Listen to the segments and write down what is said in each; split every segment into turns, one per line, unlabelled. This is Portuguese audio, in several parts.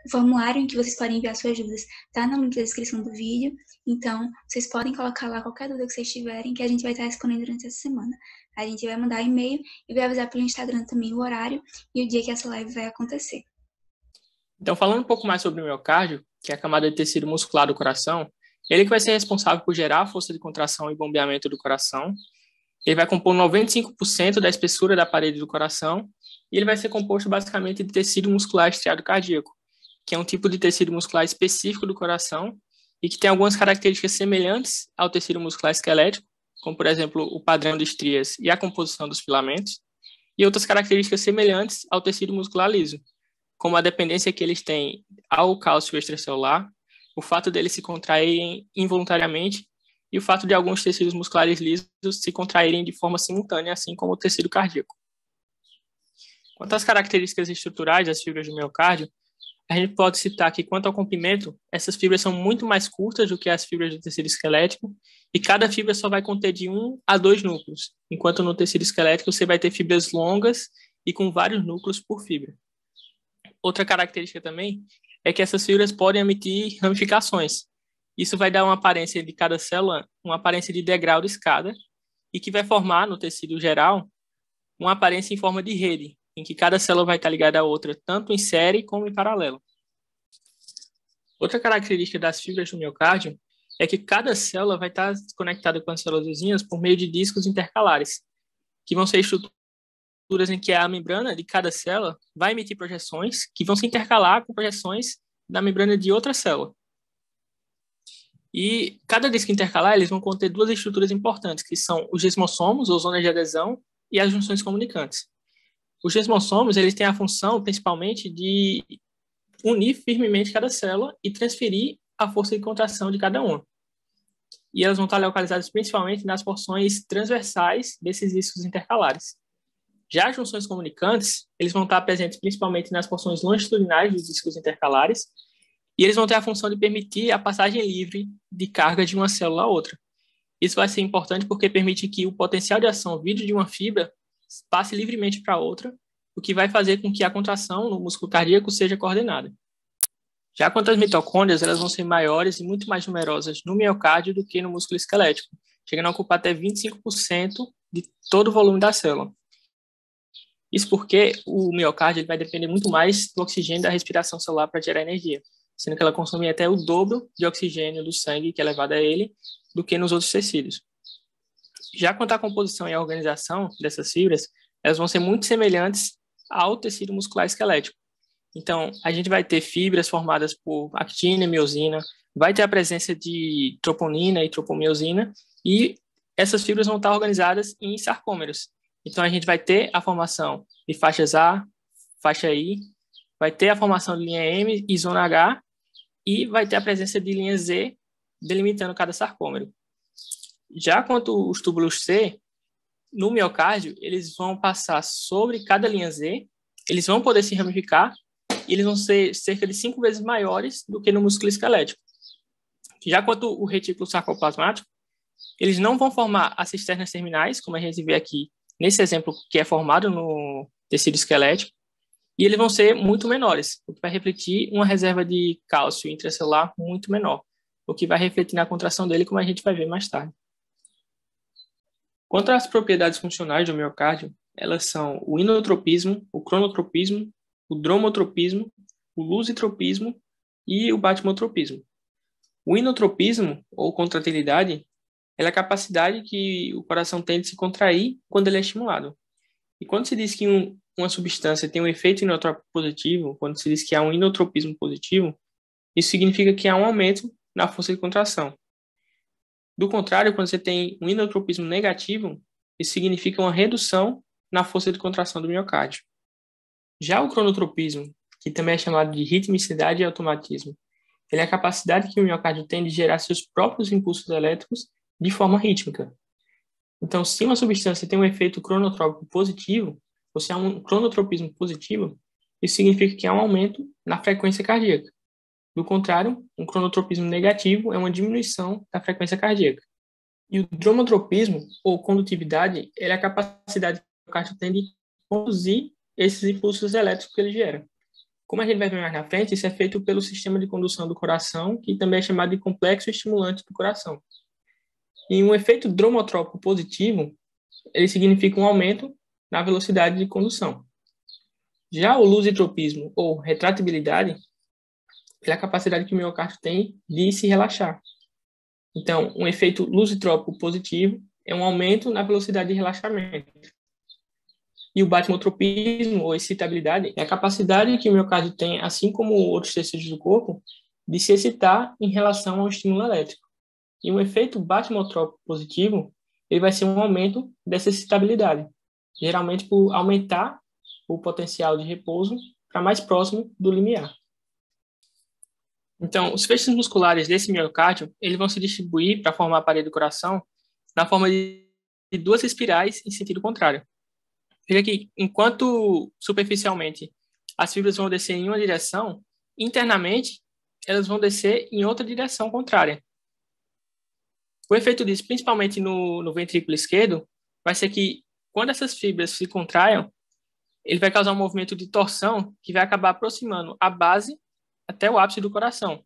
O formulário em que vocês podem enviar suas dúvidas está no link da descrição do vídeo, então vocês podem colocar lá qualquer dúvida que vocês tiverem, que a gente vai estar respondendo durante essa semana. A gente vai mandar e-mail e vai avisar pelo Instagram também o horário e o dia que essa live vai acontecer.
Então, falando um pouco mais sobre o miocárdio, que é a camada de tecido muscular do coração, ele que vai ser responsável por gerar a força de contração e bombeamento do coração. Ele vai compor 95% da espessura da parede do coração e ele vai ser composto basicamente de tecido muscular estriado cardíaco, que é um tipo de tecido muscular específico do coração e que tem algumas características semelhantes ao tecido muscular esquelético, como, por exemplo, o padrão de estrias e a composição dos filamentos, e outras características semelhantes ao tecido muscular liso, como a dependência que eles têm ao cálcio extracelular, o fato deles se contraírem involuntariamente e o fato de alguns tecidos musculares lisos se contraírem de forma simultânea, assim como o tecido cardíaco. Quanto às características estruturais das fibras do miocárdio, a gente pode citar que, quanto ao comprimento, essas fibras são muito mais curtas do que as fibras do tecido esquelético e cada fibra só vai conter de 1 a 2 núcleos, enquanto no tecido esquelético você vai ter fibras longas e com vários núcleos por fibra. Outra característica também é que essas fibras podem emitir ramificações. Isso vai dar uma aparência de cada célula, uma aparência de degrau de escada, e que vai formar, no tecido geral, uma aparência em forma de rede, em que cada célula vai estar ligada à outra, tanto em série como em paralelo. Outra característica das fibras do miocárdio é que cada célula vai estar conectada com as células vizinhas por meio de discos intercalares, que vão ser estruturas em que a membrana de cada célula vai emitir projeções que vão se intercalar com projeções da membrana de outra célula. E cada disco intercalar, eles vão conter duas estruturas importantes, que são os desmossomos, ou zonas de adesão, e as junções comunicantes. Os desmossomos, eles têm a função, principalmente, de unir firmemente cada célula e transferir a força de contração de cada uma. E elas vão estar localizadas principalmente nas porções transversais desses discos intercalares. Já as junções comunicantes, eles vão estar presentes principalmente nas porções longitudinais dos discos intercalares, e eles vão ter a função de permitir a passagem livre de carga de uma célula a outra. Isso vai ser importante porque permite que o potencial de ação vindo de uma fibra passe livremente para outra, o que vai fazer com que a contração no músculo cardíaco seja coordenada. Já quanto às mitocôndrias, elas vão ser maiores e muito mais numerosas no miocárdio do que no músculo esquelético, chegando a ocupar até 25% de todo o volume da célula. Isso porque o miocárdio vai depender muito mais do oxigênio da respiração celular para gerar energia, sendo que ela consome até o dobro de oxigênio do sangue que é levado a ele do que nos outros tecidos. Já quanto à composição e à organização dessas fibras, elas vão ser muito semelhantes ao tecido muscular esquelético. Então, a gente vai ter fibras formadas por actina e miosina, vai ter a presença de troponina e tropomiosina, e essas fibras vão estar organizadas em sarcômeros. Então, a gente vai ter a formação de faixas A, faixa I, vai ter a formação de linha M e zona H, e vai ter a presença de linha Z, delimitando cada sarcômero. Já quanto os túbulos C, no miocárdio, eles vão passar sobre cada linha Z, eles vão poder se ramificar, e eles vão ser cerca de 5 vezes maiores do que no músculo esquelético. Já quanto o retículo sarcoplasmático, eles não vão formar as cisternas terminais, como a gente vê aqui nesse exemplo que é formado no tecido esquelético, e eles vão ser muito menores, o que vai refletir uma reserva de cálcio intracelular muito menor, o que vai refletir na contração dele, como a gente vai ver mais tarde. Quanto às propriedades funcionais do miocárdio, elas são o inotropismo, o cronotropismo, o dromotropismo, o lusitropismo e o batimotropismo. O inotropismo, ou contratilidade, é a capacidade que o coração tem de se contrair quando ele é estimulado. E quando se diz que uma substância tem um efeito inotrópico positivo, quando se diz que há um inotropismo positivo, isso significa que há um aumento na força de contração. Do contrário, quando você tem um inotropismo negativo, isso significa uma redução na força de contração do miocárdio. Já o cronotropismo, que também é chamado de ritmicidade e automatismo, ele é a capacidade que o miocárdio tem de gerar seus próprios impulsos elétricos de forma rítmica. Então, se uma substância tem um efeito cronotrópico positivo, ou se há um cronotropismo positivo, isso significa que há um aumento na frequência cardíaca. Do contrário, um cronotropismo negativo é uma diminuição da frequência cardíaca. E o dromotropismo, ou condutividade, é a capacidade que o miocárdio tem de conduzir esses impulsos elétricos que ele gera. Como a gente vai ver mais na frente, isso é feito pelo sistema de condução do coração, que também é chamado de complexo estimulante do coração. E um efeito dromotrópico positivo, ele significa um aumento na velocidade de condução. Já o lusitropismo, ou retratibilidade, é a capacidade que o miocárdio tem de se relaxar. Então, um efeito lusitrópico positivo é um aumento na velocidade de relaxamento. E o batimotropismo, ou excitabilidade, é a capacidade que o miocárdio tem, assim como outros tecidos do corpo, de se excitar em relação ao estímulo elétrico. E um efeito batimotrópico positivo, ele vai ser um aumento dessa excitabilidade, geralmente por aumentar o potencial de repouso para mais próximo do limiar. Então, os feixes musculares desse miocárdio, eles vão se distribuir para formar a parede do coração na forma de duas espirais em sentido contrário. Veja que, enquanto superficialmente as fibras vão descer em uma direção, internamente elas vão descer em outra direção contrária. O efeito disso, principalmente no ventrículo esquerdo, vai ser que, quando essas fibras se contraiam, ele vai causar um movimento de torção que vai acabar aproximando a base até o ápice do coração,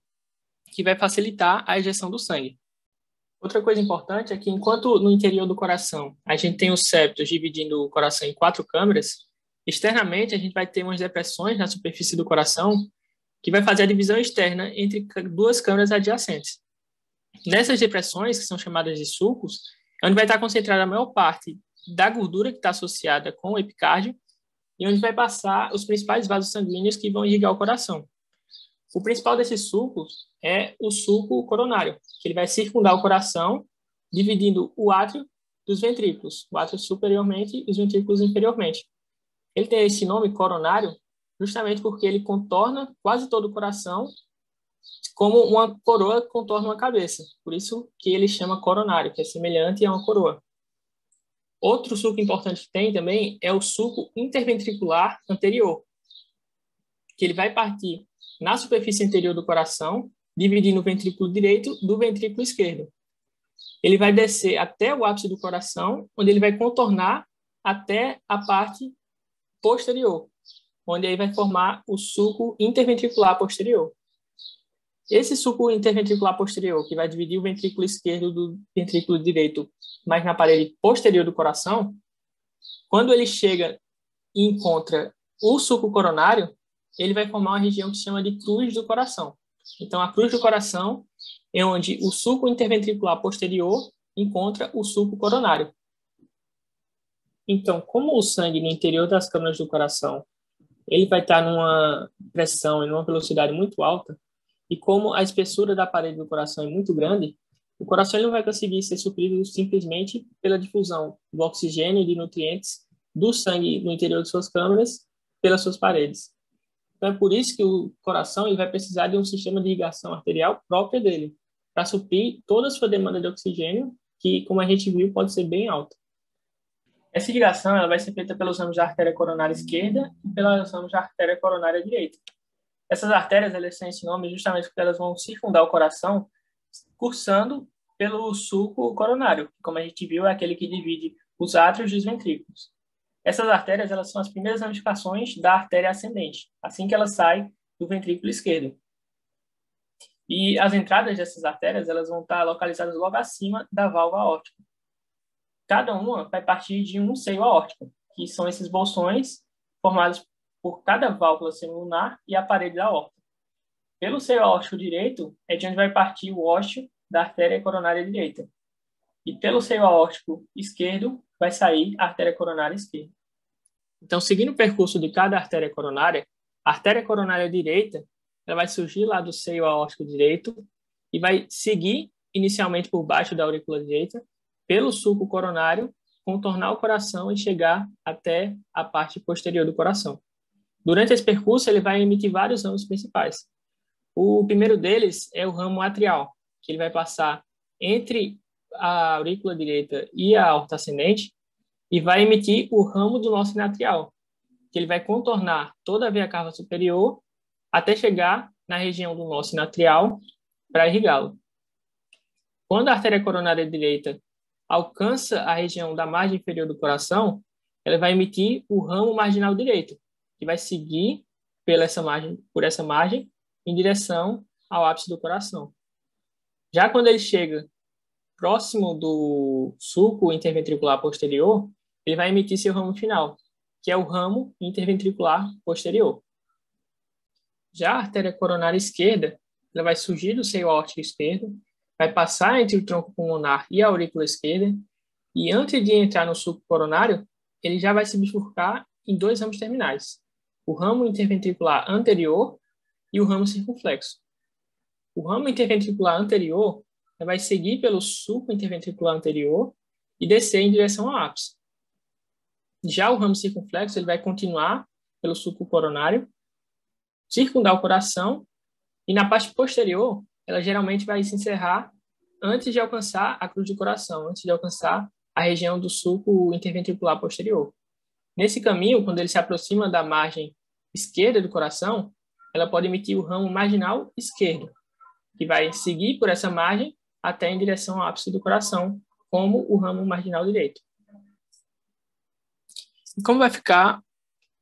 que vai facilitar a ejeção do sangue. Outra coisa importante é que, enquanto no interior do coração a gente tem os septos dividindo o coração em 4 câmaras, externamente a gente vai ter umas depressões na superfície do coração que vai fazer a divisão externa entre 2 câmaras adjacentes. Nessas depressões, que são chamadas de sulcos, é onde vai estar concentrada a maior parte da gordura que está associada com o epicárdio e onde vai passar os principais vasos sanguíneos que vão irrigar o coração. O principal desses sulcos é o sulco coronário, que ele vai circundar o coração, dividindo o átrio dos ventrículos, o átrio superiormente e os ventrículos inferiormente. Ele tem esse nome coronário justamente porque ele contorna quase todo o coração como uma coroa contorna uma cabeça. Por isso que ele chama coronário, que é semelhante a uma coroa. Outro sulco importante que tem também é o sulco interventricular anterior, que ele vai partir na superfície anterior do coração, dividindo o ventrículo direito do ventrículo esquerdo. Ele vai descer até o ápice do coração, onde ele vai contornar até a parte posterior, onde aí vai formar o sulco interventricular posterior. Esse sulco interventricular posterior, que vai dividir o ventrículo esquerdo do ventrículo direito, mas na parede posterior do coração, quando ele chega e encontra o sulco coronário, ele vai formar uma região que se chama de cruz do coração. Então, a cruz do coração é onde o sulco interventricular posterior encontra o sulco coronário. Então, como o sangue no interior das câmaras do coração, ele vai estar numa pressão e numa velocidade muito alta, e como a espessura da parede do coração é muito grande, o coração ele não vai conseguir ser suprido simplesmente pela difusão do oxigênio e de nutrientes do sangue no interior de suas câmaras pelas suas paredes. Então, é por isso que o coração ele vai precisar de um sistema de irrigação arterial próprio dele, para suprir toda a sua demanda de oxigênio, que, como a gente viu, pode ser bem alta. Essa irrigação ela vai ser feita pelos ramos da artéria coronária esquerda e pelos ramos da artéria coronária direita. Essas artérias elas têm esse nome justamente porque elas vão circundar o coração, cursando pelo sulco coronário, que, como a gente viu, é aquele que divide os átrios dos ventrículos. Essas artérias elas são as primeiras ramificações da artéria ascendente, assim que ela sai do ventrículo esquerdo. E as entradas dessas artérias elas vão estar localizadas logo acima da válvula aórtica. Cada uma vai partir de um seio aórtico, que são esses bolsões formados por cada válvula semilunar e a parede da aorta. Pelo seio aórtico direito é de onde vai partir o ósseo da artéria coronária direita. E pelo seio aórtico esquerdo vai sair a artéria coronária esquerda. Então, seguindo o percurso de cada artéria coronária, a artéria coronária direita ela vai surgir lá do seio aórtico direito e vai seguir inicialmente por baixo da aurícula direita, pelo sulco coronário, contornar o coração e chegar até a parte posterior do coração. Durante esse percurso, ele vai emitir vários ramos principais. O primeiro deles é o ramo atrial, que ele vai passar entre a aurícula direita e a aorta ascendente e vai emitir o ramo do nó sinatrial, que ele vai contornar toda a veia cava superior até chegar na região do nó sinatrial para irrigá-lo. Quando a artéria coronária direita alcança a região da margem inferior do coração, ela vai emitir o ramo marginal direito, que vai seguir por essa margem em direção ao ápice do coração. Já quando ele chega próximo do sulco interventricular posterior, ele vai emitir seu ramo final, que é o ramo interventricular posterior. Já a artéria coronária esquerda, ela vai surgir do seio aórtico esquerdo, vai passar entre o tronco pulmonar e a aurícula esquerda, e antes de entrar no sulco coronário, ele já vai se bifurcar em dois ramos terminais, o ramo interventricular anterior e o ramo circunflexo. O ramo interventricular anterior vai seguir pelo sulco interventricular anterior e descer em direção ao ápice. Já o ramo circunflexo ele vai continuar pelo sulco coronário, circundar o coração, e na parte posterior, ela geralmente vai se encerrar antes de alcançar a cruz do coração, antes de alcançar a região do sulco interventricular posterior. Nesse caminho, quando ele se aproxima da margem esquerda do coração, ela pode emitir o ramo marginal esquerdo, que vai seguir por essa margem até em direção ao ápice do coração, como o ramo marginal direito. E como vai ficar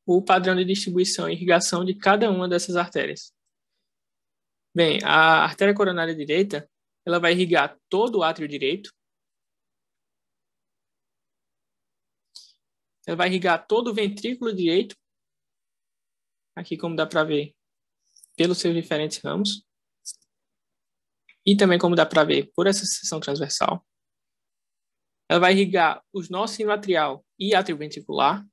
o padrão de distribuição e irrigação de cada uma dessas artérias? Bem, a artéria coronária direita, ela vai irrigar todo o átrio direito, ela vai irrigar todo o ventrículo direito, aqui como dá para ver, pelos seus diferentes ramos, e também como dá para ver por essa seção transversal. Ela vai irrigar os nossos sinoatrial e átrio ventricular,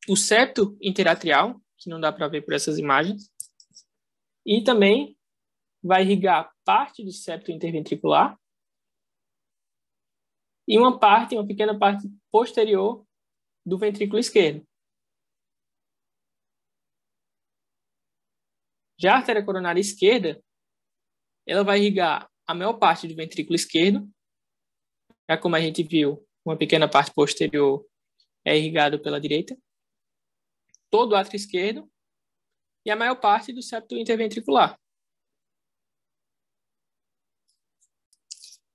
o septo interatrial, que não dá para ver por essas imagens, e também vai irrigar parte do septo interventricular e uma pequena parte posterior do ventrículo esquerdo. Já a artéria coronária esquerda, ela vai irrigar a maior parte do ventrículo esquerdo, já como a gente viu, uma pequena parte posterior é irrigado pela direita, todo o átrio esquerdo e a maior parte do septo interventricular.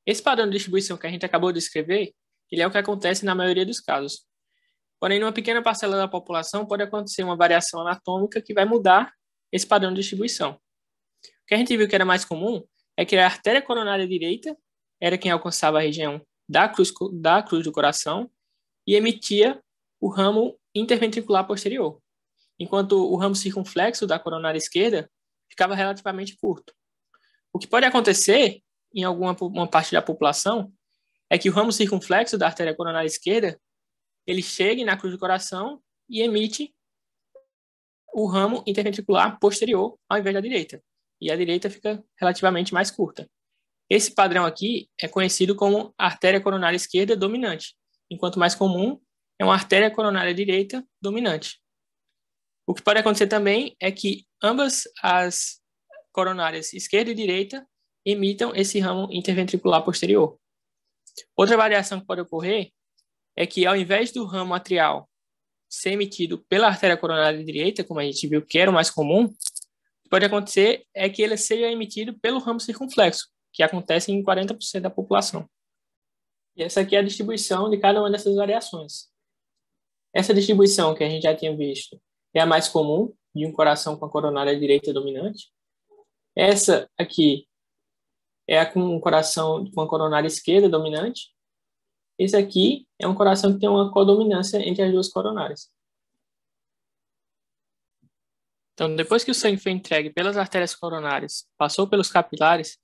Esse padrão de distribuição que a gente acabou de descrever, ele é o que acontece na maioria dos casos. Porém, numa pequena parcela da população pode acontecer uma variação anatômica que vai mudar esse padrão de distribuição. O que a gente viu que era mais comum é que a artéria coronária direita era quem alcançava a região da cruz do coração e emitia o ramo interventricular posterior, enquanto o ramo circunflexo da coronária esquerda ficava relativamente curto. O que pode acontecer em uma parte da população é que o ramo circunflexo da artéria coronária esquerda ele chegue na cruz do coração e emite o ramo interventricular posterior ao invés da direita. E a direita fica relativamente mais curta. Esse padrão aqui é conhecido como artéria coronária esquerda dominante, enquanto mais comum é uma artéria coronária direita dominante. O que pode acontecer também é que ambas as coronárias esquerda e direita emitam esse ramo interventricular posterior. Outra variação que pode ocorrer é que, ao invés do ramo atrial ser emitido pela artéria coronária direita, como a gente viu que era o mais comum, o que pode acontecer é que ele seja emitido pelo ramo circunflexo, que acontece em 40% da população. E essa aqui é a distribuição de cada uma dessas variações. Essa distribuição que a gente já tinha visto é a mais comum, de um coração com a coronária direita dominante. Essa aqui é a com um coração com a coronária esquerda dominante. Esse aqui é um coração que tem uma codominância entre as duas coronárias. Então, depois que o sangue foi entregue pelas artérias coronárias, passou pelos capilares,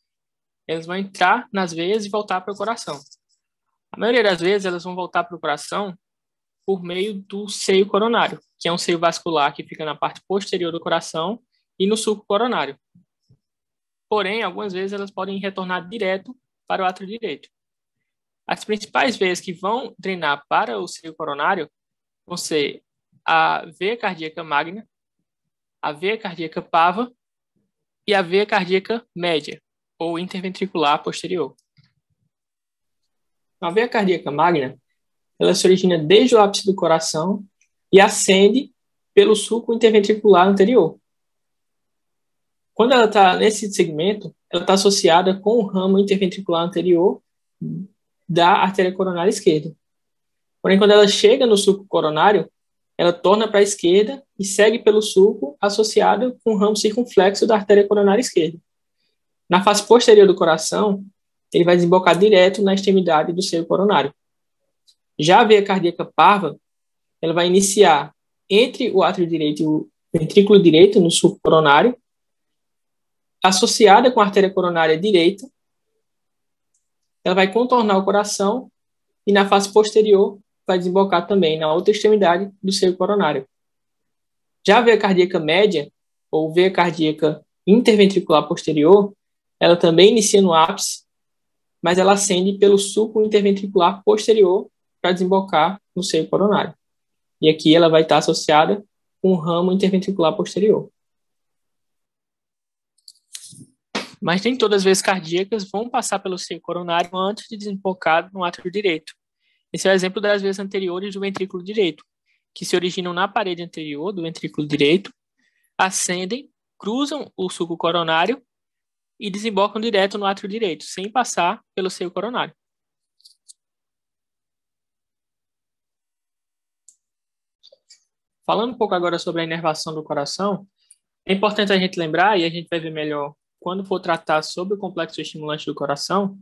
elas vão entrar nas veias e voltar para o coração. A maioria das vezes, elas vão voltar para o coração por meio do seio coronário, que é um seio vascular que fica na parte posterior do coração e no sulco coronário. Porém, algumas vezes elas podem retornar direto para o átrio direito. As principais veias que vão drenar para o seio coronário vão ser a veia cardíaca magna, a veia cardíaca pava e a veia cardíaca média, ou interventricular posterior. A veia cardíaca magna, ela se origina desde o ápice do coração e ascende pelo sulco interventricular anterior. Quando ela está nesse segmento, ela está associada com o ramo interventricular anterior da artéria coronária esquerda. Porém, quando ela chega no sulco coronário, ela torna para a esquerda e segue pelo sulco associado com o ramo circunflexo da artéria coronária esquerda. Na face posterior do coração, ele vai desembocar direto na extremidade do seio coronário. Já a veia cardíaca parva, ela vai iniciar entre o átrio direito e o ventrículo direito, no sulco coronário, associada com a artéria coronária direita. Ela vai contornar o coração e na face posterior vai desembocar também na outra extremidade do seio coronário. Já a veia cardíaca média, ou veia cardíaca interventricular posterior, ela também inicia no ápice, mas ela ascende pelo sulco interventricular posterior para desembocar no seio coronário. E aqui ela vai estar associada com o ramo interventricular posterior. Mas nem todas as veias cardíacas vão passar pelo seio coronário antes de desembocar no átrio direito. Esse é o exemplo das veias anteriores do ventrículo direito, que se originam na parede anterior do ventrículo direito, ascendem, cruzam o sulco coronário e desembocam direto no átrio direito, sem passar pelo seio coronário. Falando um pouco agora sobre a inervação do coração, é importante a gente lembrar, e a gente vai ver melhor quando for tratar sobre o complexo estimulante do coração,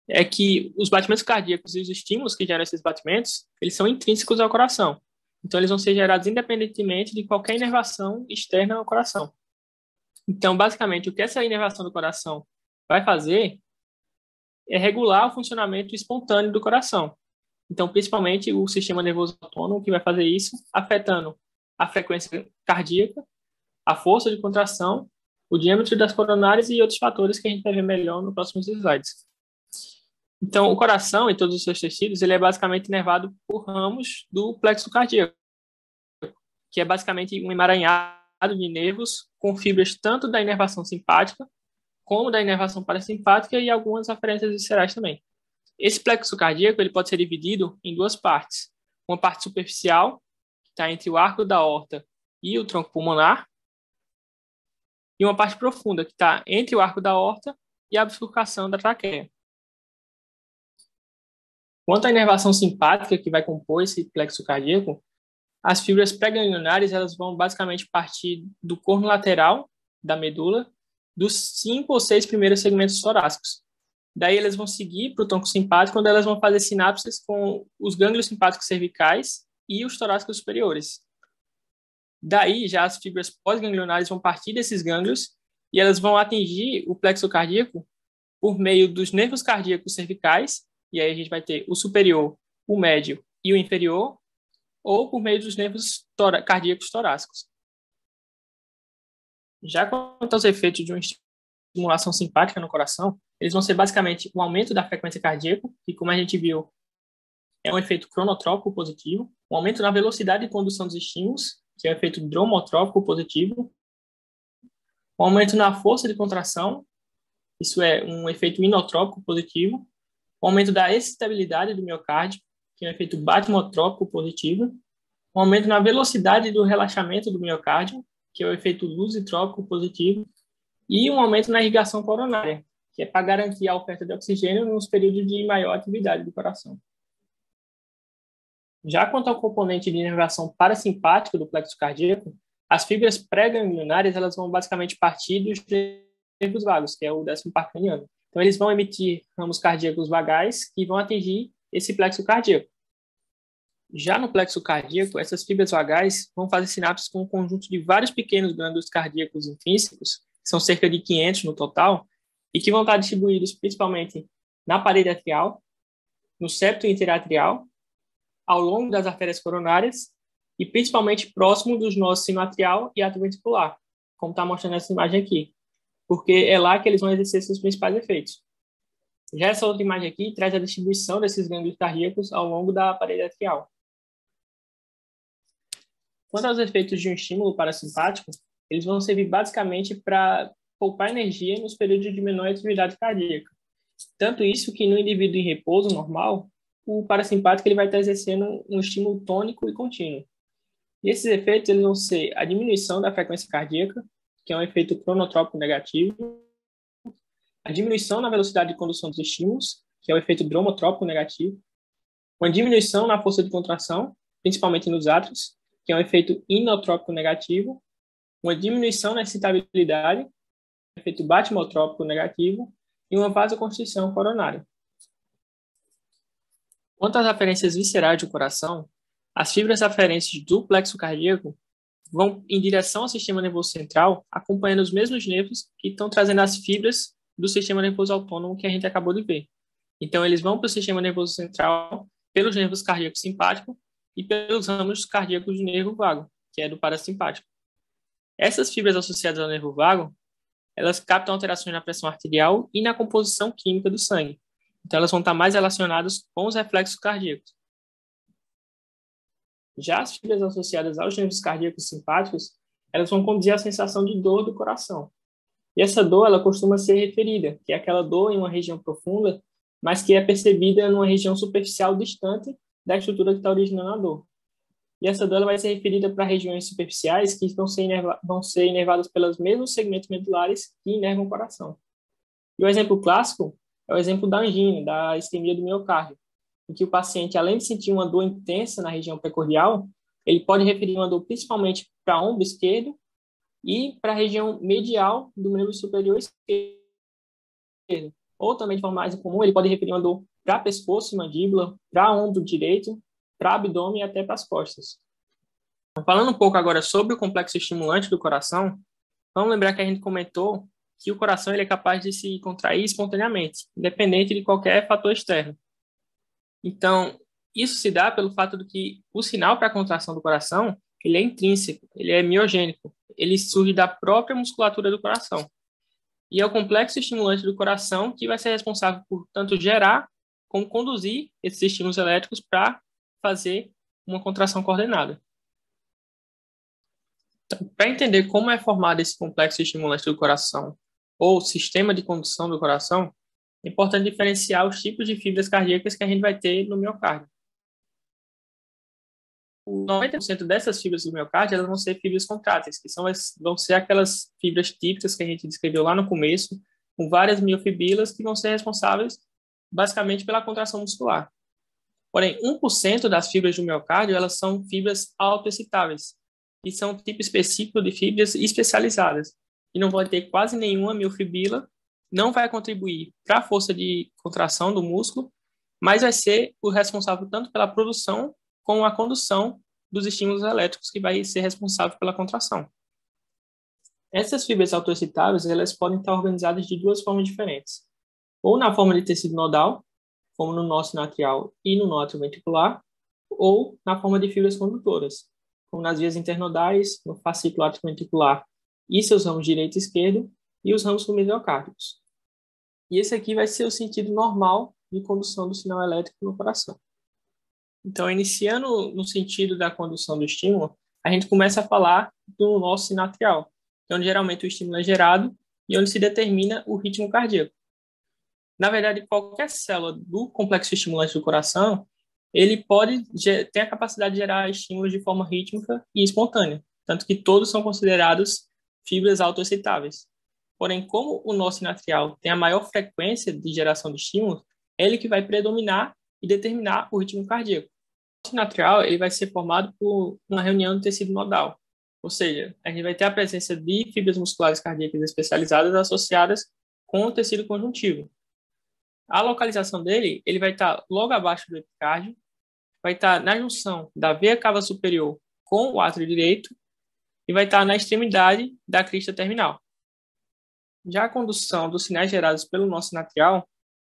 é que os batimentos cardíacos e os estímulos que geram esses batimentos, eles são intrínsecos ao coração. Então, eles vão ser gerados independentemente de qualquer inervação externa ao coração. Então, basicamente, o que essa inervação do coração vai fazer é regular o funcionamento espontâneo do coração. Então, principalmente o sistema nervoso autônomo que vai fazer isso, afetando a frequência cardíaca, a força de contração, o diâmetro das coronárias e outros fatores que a gente vai ver melhor nos próximos slides. Então, o coração e todos os seus tecidos, ele é basicamente inervado por ramos do plexo cardíaco, que é basicamente um emaranhado de nervos com fibras tanto da inervação simpática como da inervação parasimpática e algumas aferências viscerais também. Esse plexo cardíaco ele pode ser dividido em duas partes. Uma parte superficial, que está entre o arco da aorta e o tronco pulmonar, e uma parte profunda, que está entre o arco da aorta e a bifurcação da traqueia. Quanto à inervação simpática, que vai compor esse plexo cardíaco, as fibras pré-ganglionares elas vão basicamente partir do corno lateral da medula, dos 5 ou 6 primeiros segmentos torácicos. Daí elas vão seguir para o tronco simpático, onde elas vão fazer sinapses com os gânglios simpáticos cervicais e os torácicos superiores. Daí, já as fibras pós-ganglionares vão partir desses gânglios e elas vão atingir o plexo cardíaco por meio dos nervos cardíacos cervicais, e aí a gente vai ter o superior, o médio e o inferior, ou por meio dos nervos cardíacos torácicos. Já quanto aos efeitos de uma estimulação simpática no coração, eles vão ser basicamente o aumento da frequência cardíaca, que como a gente viu, é um efeito cronotrópico positivo, o aumento na velocidade de condução dos estímulos, que é o efeito dromotrópico positivo, o aumento na força de contração, isso é um efeito inotrópico positivo, o aumento da excitabilidade do miocárdio, que é um efeito batimotrópico positivo, o aumento na velocidade do relaxamento do miocárdio, que é o efeito lusitrópico positivo, e um aumento na irrigação coronária, que é para garantir a oferta de oxigênio nos períodos de maior atividade do coração. Já quanto ao componente de inervação parasimpática do plexo cardíaco, as fibras pré-ganglionares elas vão basicamente partir dos nervos vagos, que é o 10º par craniano. Então, eles vão emitir ramos cardíacos vagais que vão atingir esse plexo cardíaco. Já no plexo cardíaco, essas fibras vagais vão fazer sinapses com um conjunto de vários pequenos glândulos cardíacos intrínsecos, que são cerca de 500 no total, e que vão estar distribuídos principalmente na parede atrial, no septo interatrial, ao longo das artérias coronárias e principalmente próximo dos nós sinoatrial e atrioventricular, como está mostrando essa imagem aqui, porque é lá que eles vão exercer seus principais efeitos. Já essa outra imagem aqui traz a distribuição desses gânglios cardíacos ao longo da parede atrial. Quanto aos efeitos de um estímulo parasimpático, eles vão servir basicamente para poupar energia nos períodos de menor atividade cardíaca. Tanto isso que no indivíduo em repouso normal, o parasimpático ele vai estar exercendo um estímulo tônico e contínuo. E esses efeitos eles vão ser a diminuição da frequência cardíaca, que é um efeito cronotrópico negativo, a diminuição na velocidade de condução dos estímulos, que é o efeito dromotrópico negativo, uma diminuição na força de contração, principalmente nos átrios, que é um efeito inotrópico negativo, uma diminuição na excitabilidade, efeito batimotrópico negativo, e uma vasoconstrição coronária. Quanto às aferências viscerais do coração, as fibras aferentes do plexo cardíaco vão em direção ao sistema nervoso central, acompanhando os mesmos nervos que estão trazendo as fibras do sistema nervoso autônomo que a gente acabou de ver. Então, eles vão para o sistema nervoso central pelos nervos cardíacos simpático e pelos ramos cardíacos do nervo vago, que é do parasimpático. Essas fibras associadas ao nervo vago, elas captam alterações na pressão arterial e na composição química do sangue. Então, elas vão estar mais relacionadas com os reflexos cardíacos. Já as fibras associadas aos nervos cardíacos simpáticos, elas vão conduzir à sensação de dor do coração. E essa dor, ela costuma ser referida, que é aquela dor em uma região profunda, mas que é percebida numa região superficial distante da estrutura que está originando a dor. E essa dor ela vai ser referida para regiões superficiais que vão ser inervadas pelos mesmos segmentos medulares que inervam o coração. E o exemplo clássico é o exemplo da angina, da isquemia do miocárdio, em que o paciente, além de sentir uma dor intensa na região precordial, ele pode referir uma dor principalmente para o ombro esquerdo e para a região medial do membro superior esquerdo. Ou também, de forma mais comum, ele pode referir uma dor para pescoço e mandíbula, para ombro direito, para abdômen e até para as costas. Falando um pouco agora sobre o complexo estimulante do coração, vamos lembrar que a gente comentou que o coração ele é capaz de se contrair espontaneamente, independente de qualquer fator externo. Então, isso se dá pelo fato de que o sinal para a contração do coração ele é intrínseco, ele é miogênico, ele surge da própria musculatura do coração. E é o complexo estimulante do coração que vai ser responsável por tanto gerar como conduzir esses estímulos elétricos para fazer uma contração coordenada. Então, para entender como é formado esse complexo estimulante do coração ou sistema de condução do coração, é importante diferenciar os tipos de fibras cardíacas que a gente vai ter no miocárdio. 90% dessas fibras do miocárdio elas vão ser fibras contráteis, que vão ser aquelas fibras típicas que a gente descreveu lá no começo, com várias miofibrilas que vão ser responsáveis basicamente pela contração muscular. Porém, 1% das fibras do miocárdio elas são fibras autoexcitáveis, que são um tipo específico de fibras especializadas, e não vai ter quase nenhuma miofibrila, não vai contribuir para a força de contração do músculo, mas vai ser o responsável tanto pela produção como a condução dos estímulos elétricos que vai ser responsável pela contração. Essas fibras autoexcitáveis elas podem estar organizadas de duas formas diferentes, ou na forma de tecido nodal, como no nó sinatrial e no nó atrioventricular, ou na forma de fibras condutoras, como nas vias internodais, no fascículo atrioventricular e seus ramos direito e esquerdo, e os ramos miocárdicos. E esse aqui vai ser o sentido normal de condução do sinal elétrico no coração. Então, iniciando no sentido da condução do estímulo, a gente começa a falar do nó sinatrial, onde geralmente o estímulo é gerado e onde se determina o ritmo cardíaco. Na verdade, qualquer célula do complexo estimulante do coração, ele pode ter a capacidade de gerar estímulos de forma rítmica e espontânea, tanto que todos são considerados fibras autoexcitáveis. Porém, como o nó sinatrial tem a maior frequência de geração de estímulos, é ele que vai predominar e determinar o ritmo cardíaco. O nó sinatrial ele vai ser formado por uma reunião do tecido nodal, ou seja, a gente vai ter a presença de fibras musculares cardíacas especializadas associadas com o tecido conjuntivo. A localização dele, ele vai estar logo abaixo do epicárdio, vai estar na junção da veia cava superior com o átrio direito e vai estar na extremidade da crista terminal. Já a condução dos sinais gerados pelo nó sinatrial,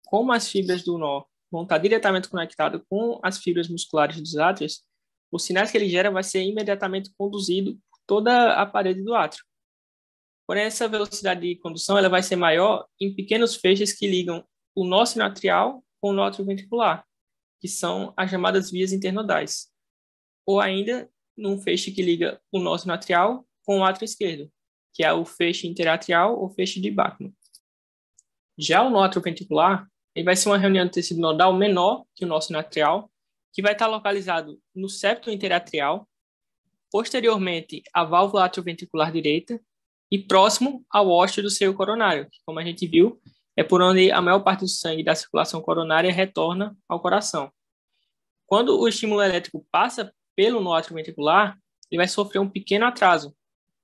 como as fibras do nó vão estar diretamente conectadas com as fibras musculares dos átrios, os sinais que ele gera vai ser imediatamente conduzido por toda a parede do átrio. Porém, essa velocidade de condução ela vai ser maior em pequenos feixes que ligam o nó sinatrial com o nó atrioventricular, que são as chamadas vias internodais, ou ainda num feixe que liga o nó sinatrial com o átrio esquerdo, que é o feixe interatrial ou feixe de Bachmann. Já o nó atrioventricular, ele vai ser uma reunião do tecido nodal menor que o nó sinatrial, que vai estar localizado no septo interatrial, posteriormente à válvula atrioventricular direita e próximo ao ósteo do seio coronário, que, como a gente viu, é por onde a maior parte do sangue da circulação coronária retorna ao coração. Quando o estímulo elétrico passa pelo nó atrioventricular, ele vai sofrer um pequeno atraso.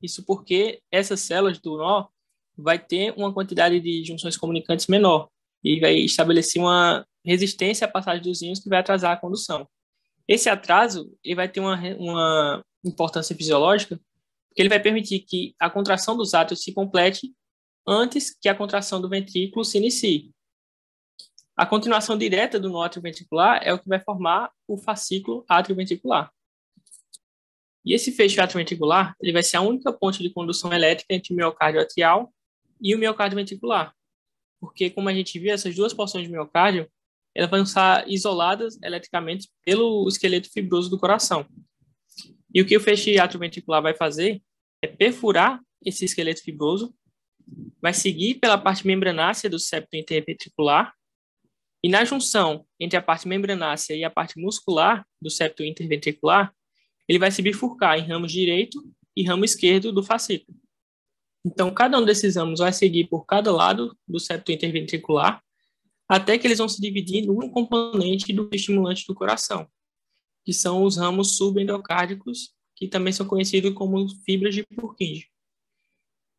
Isso porque essas células do nó vai ter uma quantidade de junções comunicantes menor e vai estabelecer uma resistência à passagem dos íons que vai atrasar a condução. Esse atraso ele vai ter uma importância fisiológica porque ele vai permitir que a contração dos átrios se complete antes que a contração do ventrículo se inicie. A continuação direta do nó atrioventricular é o que vai formar o fascículo atrioventricular. E esse feixe atrioventricular ele vai ser a única ponte de condução elétrica entre o miocárdio atrial e o miocárdio ventricular. Porque, como a gente viu, essas duas porções de miocárdio elas vão estar isoladas eletricamente pelo esqueleto fibroso do coração. E o que o feixe atrioventricular vai fazer é perfurar esse esqueleto fibroso, vai seguir pela parte membranácea do septo interventricular, e na junção entre a parte membranácea e a parte muscular do septo interventricular, ele vai se bifurcar em ramo direito e ramo esquerdo do fascículo. Então, cada um desses ramos vai seguir por cada lado do septo interventricular, até que eles vão se dividir num componente do estimulante do coração, que são os ramos subendocárdicos, que também são conhecidos como fibras de Purkinje.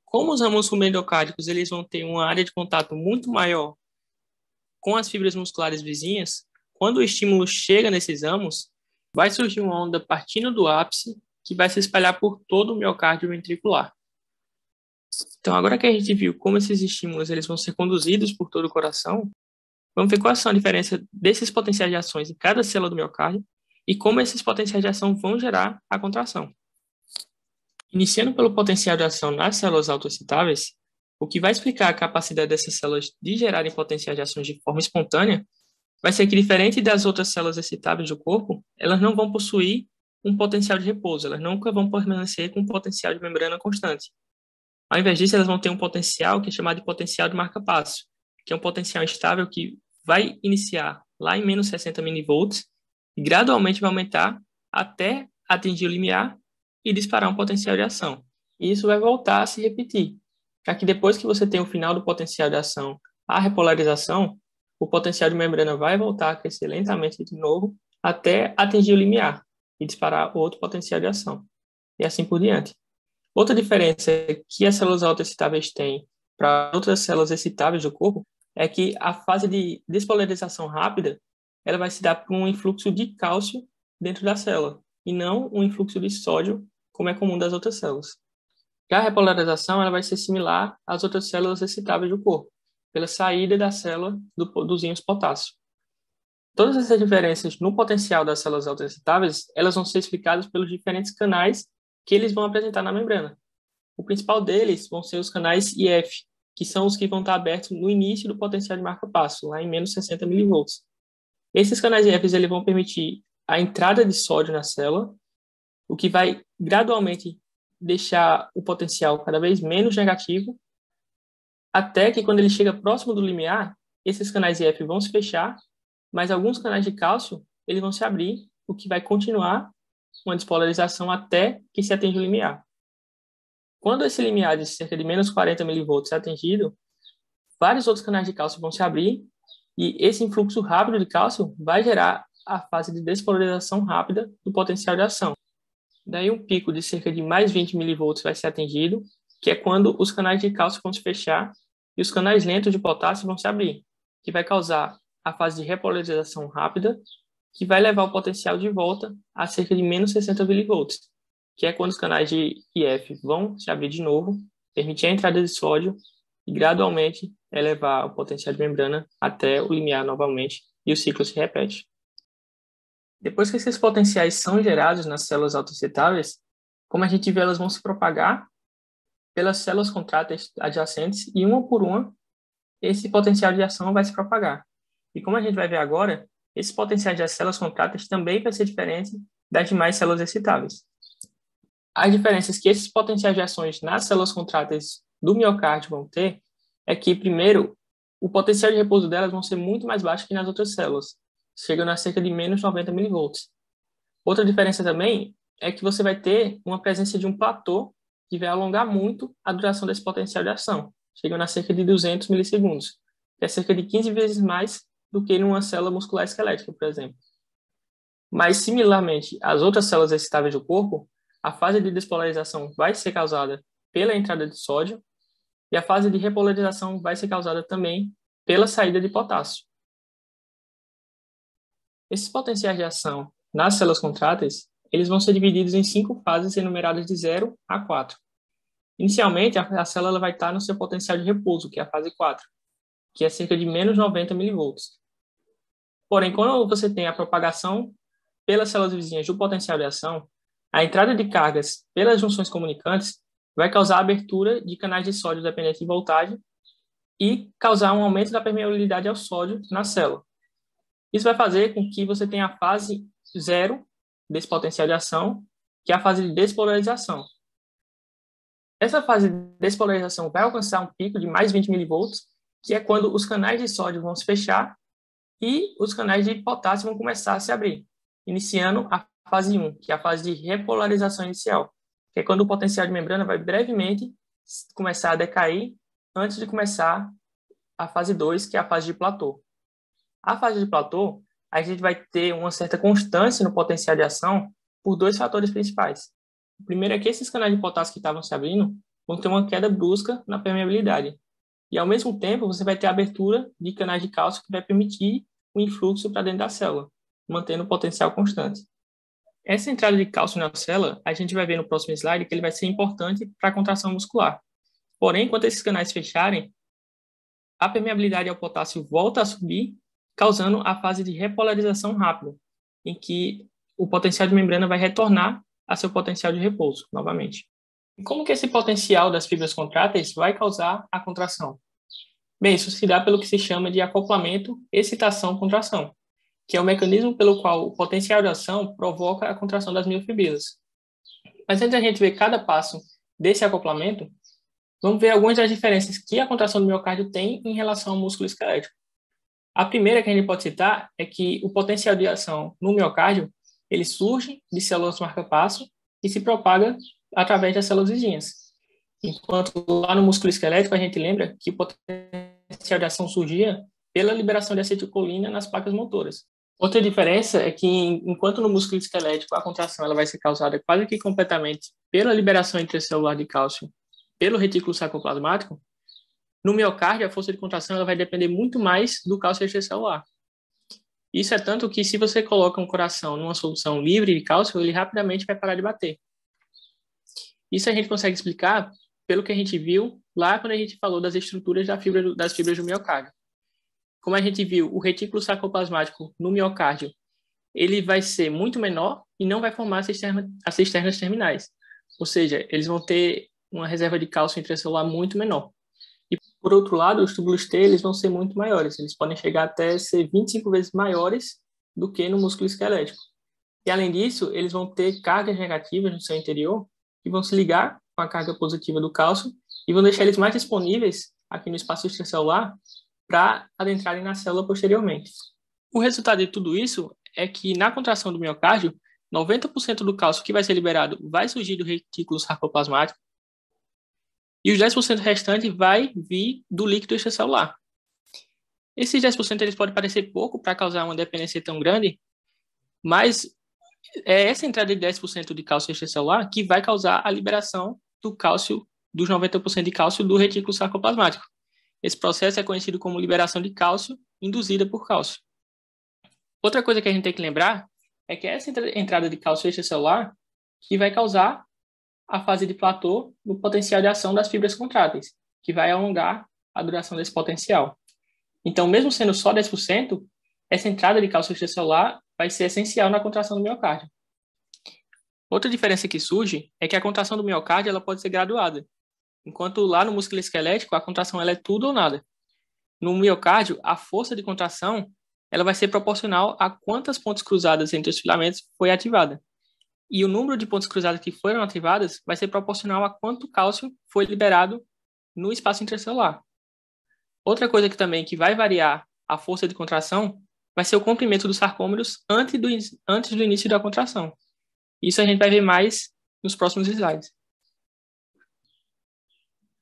Como os ramos subendocárdicos eles vão ter uma área de contato muito maior com as fibras musculares vizinhas, quando o estímulo chega nesses ramos, vai surgir uma onda partindo do ápice que vai se espalhar por todo o miocárdio ventricular. Então, agora que a gente viu como esses estímulos eles vão ser conduzidos por todo o coração, vamos ver quais são a diferença desses potenciais de ações em cada célula do miocárdio e como esses potenciais de ação vão gerar a contração. Iniciando pelo potencial de ação nas células autoexcitáveis, o que vai explicar a capacidade dessas células de gerarem potenciais de ações de forma espontânea vai ser que, diferente das outras células excitáveis do corpo, elas não vão possuir um potencial de repouso, elas nunca vão permanecer com um potencial de membrana constante. Ao invés disso, elas vão ter um potencial que é chamado de potencial de marca-passo, que é um potencial estável que vai iniciar lá em menos 60 milivolts e gradualmente vai aumentar até atingir o limiar e disparar um potencial de ação. E isso vai voltar a se repetir, já que depois que você tem o final do potencial de ação, a repolarização, o potencial de membrana vai voltar a crescer lentamente de novo até atingir o limiar e disparar outro potencial de ação. E assim por diante. Outra diferença que as células autoexcitáveis têm para outras células excitáveis do corpo é que a fase de despolarização rápida ela vai se dar por um influxo de cálcio dentro da célula e não um influxo de sódio, como é comum das outras células. Já a repolarização ela vai ser similar às outras células excitáveis do corpo, pela saída da célula dos íons potássio. Todas essas diferenças no potencial das células autoexcitáveis, elas vão ser explicadas pelos diferentes canais que eles vão apresentar na membrana. O principal deles vão ser os canais IF, que são os que vão estar abertos no início do potencial de marca-passo, lá em menos 60 milivolts. Esses canais IF eles vão permitir a entrada de sódio na célula, o que vai gradualmente deixar o potencial cada vez menos negativo, até que quando ele chega próximo do limiar, esses canais IF vão se fechar, mas alguns canais de cálcio eles vão se abrir, o que vai continuar uma despolarização até que se atinja o limiar. Quando esse limiar de cerca de menos 40 milivolts é atingido, vários outros canais de cálcio vão se abrir e esse influxo rápido de cálcio vai gerar a fase de despolarização rápida do potencial de ação. Daí um pico de cerca de mais 20 milivolts vai ser atingido, que é quando os canais de cálcio vão se fechar e os canais lentos de potássio vão se abrir, que vai causar a fase de repolarização rápida, que vai levar o potencial de volta a cerca de menos 60 milivolts, que é quando os canais de IF vão se abrir de novo, permitir a entrada de sódio e gradualmente elevar o potencial de membrana até o limiar novamente e o ciclo se repete. Depois que esses potenciais são gerados nas células autoexcitáveis, como a gente vê, elas vão se propagar pelas células contráteis adjacentes e uma por uma esse potencial de ação vai se propagar. E como a gente vai ver agora, esse potencial das células contráteis também vai ser diferente das demais células excitáveis. As diferenças que esses potenciais de ações nas células contráteis do miocárdio vão ter é que, primeiro, o potencial de repouso delas vão ser muito mais baixo que nas outras células, chegando a cerca de menos 90 milivolts. Outra diferença também é que você vai ter uma presença de um platô que vai alongar muito a duração desse potencial de ação, chegando a cerca de 200 milissegundos, que é cerca de 15 vezes mais do que numa célula muscular esquelética, por exemplo. Mas, similarmente às outras células excitáveis do corpo, a fase de despolarização vai ser causada pela entrada de sódio e a fase de repolarização vai ser causada também pela saída de potássio. Esses potenciais de ação nas células contráteis, eles vão ser divididos em 5 fases enumeradas de 0 a 4. Inicialmente, a célula vai estar no seu potencial de repouso, que é a fase 4, que é cerca de menos 90 milivolts. Porém, quando você tem a propagação pelas células vizinhas do potencial de ação, a entrada de cargas pelas junções comunicantes vai causar a abertura de canais de sódio dependente de voltagem e causar um aumento da permeabilidade ao sódio na célula. Isso vai fazer com que você tenha a fase 0 desse potencial de ação, que é a fase de despolarização. Essa fase de despolarização vai alcançar um pico de mais 20 milivolts, que é quando os canais de sódio vão se fechar e os canais de potássio vão começar a se abrir, iniciando a fase 1, que é a fase de repolarização inicial, que é quando o potencial de membrana vai brevemente começar a decair antes de começar a fase 2, que é a fase de platô. A fase de platô, a gente vai ter uma certa constância no potencial de ação por 2 fatores principais. O primeiro é que esses canais de potássio que estavam se abrindo vão ter uma queda brusca na permeabilidade. E, ao mesmo tempo, você vai ter a abertura de canais de cálcio que vai permitir o influxo para dentro da célula, mantendo o potencial constante. Essa entrada de cálcio na célula, a gente vai ver no próximo slide que ele vai ser importante para a contração muscular. Porém, enquanto esses canais fecharem, a permeabilidade ao potássio volta a subir, causando a fase de repolarização rápida, em que o potencial de membrana vai retornar a seu potencial de repouso, novamente. E como que esse potencial das fibras contráteis vai causar a contração? Bem, isso se dá pelo que se chama de acoplamento, excitação, contração, que é o mecanismo pelo qual o potencial de ação provoca a contração das miofibrilas. Mas antes da gente ver cada passo desse acoplamento, vamos ver algumas das diferenças que a contração do miocárdio tem em relação ao músculo esquelético. A primeira que a gente pode citar é que o potencial de ação no miocárdio, ele surge de células marca-passo e se propaga através das células vizinhas. Enquanto lá no músculo esquelético a gente lembra que o potencial de ação surgia pela liberação de acetilcolina nas placas motoras. Outra diferença é que enquanto no músculo esquelético a contração ela vai ser causada quase que completamente pela liberação intracelular de cálcio pelo retículo sarcoplasmático, no miocárdio a força de contração ela vai depender muito mais do cálcio extracelular. Isso é tanto que se você coloca um coração numa solução livre de cálcio, ele rapidamente vai parar de bater. Isso a gente consegue explicar pelo que a gente viu lá quando a gente falou das estruturas das fibras do miocárdio. Como a gente viu, o retículo sarcoplasmático no miocárdio, ele vai ser muito menor e não vai formar as cisternas terminais. Ou seja, eles vão ter uma reserva de cálcio intracelular muito menor. E, por outro lado, os túbulos T eles vão ser muito maiores. Eles podem chegar até ser 25 vezes maiores do que no músculo esquelético. E, além disso, eles vão ter cargas negativas no seu interior que vão se ligar com a carga positiva do cálcio e vão deixar eles mais disponíveis aqui no espaço extracelular para adentrarem na célula posteriormente. O resultado de tudo isso é que, na contração do miocárdio, 90% do cálcio que vai ser liberado vai surgir do retículo sarcoplasmático e os 10% restantes vai vir do líquido extracelular. Esses 10% eles podem parecer pouco para causar uma dependência tão grande, mas é essa entrada de 10% de cálcio extracelular que vai causar a liberação do cálcio, dos 90% de cálcio do retículo sarcoplasmático. Esse processo é conhecido como liberação de cálcio induzida por cálcio. Outra coisa que a gente tem que lembrar é que essa entrada de cálcio extracelular que vai causar a fase de platô no potencial de ação das fibras contráteis, que vai alongar a duração desse potencial. Então, mesmo sendo só 10%, essa entrada de cálcio extracelular vai ser essencial na contração do miocárdio. Outra diferença que surge é que a contração do miocárdio ela pode ser graduada, enquanto lá no músculo esquelético a contração ela é tudo ou nada. No miocárdio, a força de contração ela vai ser proporcional a quantas pontes cruzadas entre os filamentos foi ativada. E o número de pontes cruzadas que foram ativadas vai ser proporcional a quanto cálcio foi liberado no espaço intracelular. Outra coisa que vai variar a força de contração vai ser o comprimento dos sarcômeros antes do início da contração. Isso a gente vai ver mais nos próximos slides.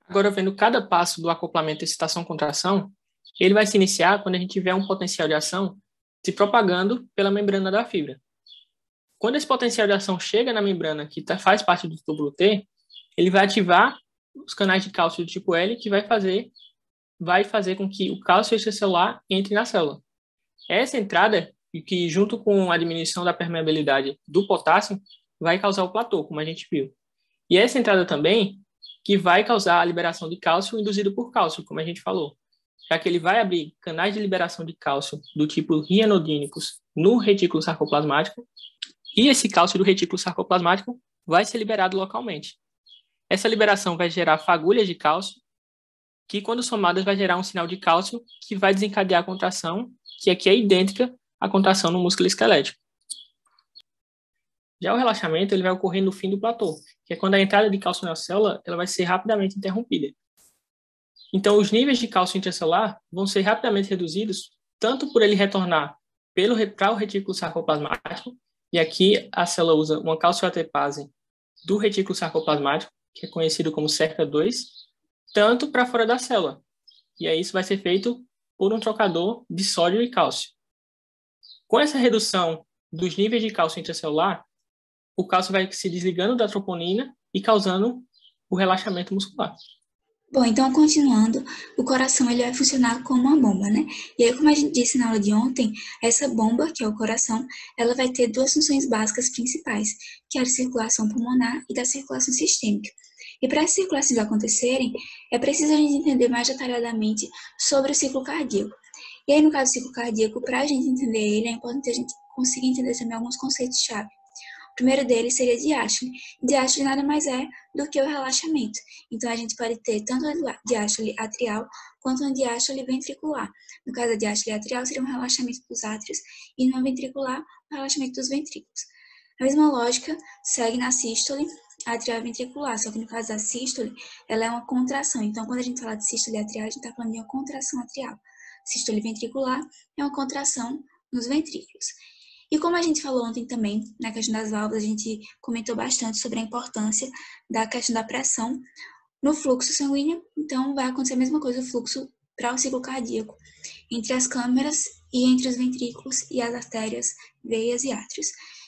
Agora, vendo cada passo do acoplamento excitação-contração, ele vai se iniciar quando a gente tiver um potencial de ação se propagando pela membrana da fibra. Quando esse potencial de ação chega na membrana que faz parte do túbulo T, ele vai ativar os canais de cálcio do tipo L, que vai fazer com que o cálcio extracelular entre na célula. Essa entrada, que junto com a diminuição da permeabilidade do potássio, vai causar o platô, como a gente viu. E essa entrada também que vai causar a liberação de cálcio induzido por cálcio, como a gente falou, já que ele vai abrir canais de liberação de cálcio do tipo rianodínicos no retículo sarcoplasmático, e esse cálcio do retículo sarcoplasmático vai ser liberado localmente. Essa liberação vai gerar fagulhas de cálcio, que quando somadas vai gerar um sinal de cálcio que vai desencadear a contração, que aqui é idêntica à contração no músculo esquelético. Já o relaxamento ele vai ocorrer no fim do platô, que é quando a entrada de cálcio na célula ela vai ser rapidamente interrompida. Então, os níveis de cálcio intracelular vão ser rapidamente reduzidos, tanto por ele retornar para o retículo sarcoplasmático, e aqui a célula usa uma calcioatepase do retículo sarcoplasmático, que é conhecido como SERCA2, tanto para fora da célula. E aí isso vai ser feito por um trocador de sódio e cálcio. Com essa redução dos níveis de cálcio intracelular, o cálcio vai se desligando da troponina e causando o relaxamento muscular.
Bom, então continuando, o coração ele vai funcionar como uma bomba, né? E aí, como a gente disse na aula de ontem, essa bomba, que é o coração, ela vai ter duas funções básicas principais, que é a circulação pulmonar e da circulação sistêmica. E para as circulações acontecerem, é preciso a gente entender mais detalhadamente sobre o ciclo cardíaco. E aí, no caso do ciclo cardíaco, para a gente entender ele, é importante a gente conseguir entender também alguns conceitos-chave. O primeiro deles seria diástole. Diástole nada mais é do que o relaxamento. Então, a gente pode ter tanto a diástole atrial quanto a diástole ventricular. No caso da diástole atrial, seria um relaxamento dos átrios e no ventricular, o relaxamento dos ventrículos. A mesma lógica segue na sístole atrial e ventricular, só que no caso da sístole, ela é uma contração. Então, quando a gente fala de sístole atrial, a gente está falando de uma contração atrial. Sístole ventricular é uma contração nos ventrículos. E como a gente falou ontem também, na questão das válvulas, a gente comentou bastante sobre a importância da questão da pressão no fluxo sanguíneo. Então, vai acontecer a mesma coisa, o fluxo para o ciclo cardíaco, entre as câmeras e entre os ventrículos e as artérias, veias e átrios.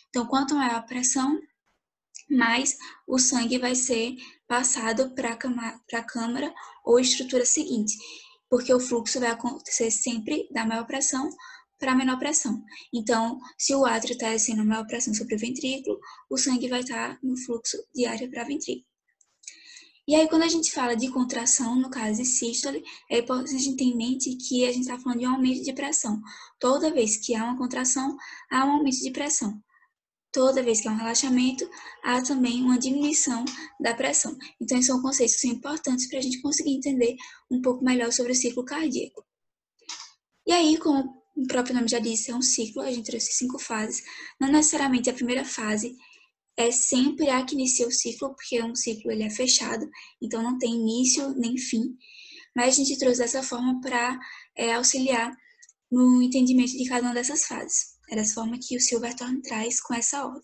Então, quanto maior a pressão, mais o sangue vai ser passado para a câmara ou estrutura seguinte, porque o fluxo vai acontecer sempre da maior pressão para a menor pressão. Então, se o átrio está exercendo maior pressão sobre o ventrículo, o sangue vai estar no fluxo de átrio para ventrículo. E aí, quando a gente fala de contração, no caso de sístole, é importante a gente ter em mente que a gente está falando de um aumento de pressão. Toda vez que há uma contração, há um aumento de pressão. Toda vez que há um relaxamento, há também uma diminuição da pressão. Então, esses são conceitos que são importantes para a gente conseguir entender um pouco melhor sobre o ciclo cardíaco. E aí, como o próprio nome já disse, é um ciclo, a gente trouxe 5 fases. Não necessariamente a primeira fase é sempre a que inicia o ciclo, porque um ciclo ele é fechado, então não tem início nem fim. Mas a gente trouxe dessa forma para auxiliar no entendimento de cada uma dessas fases. É dessa forma que o Silverthorne traz com essa ordem.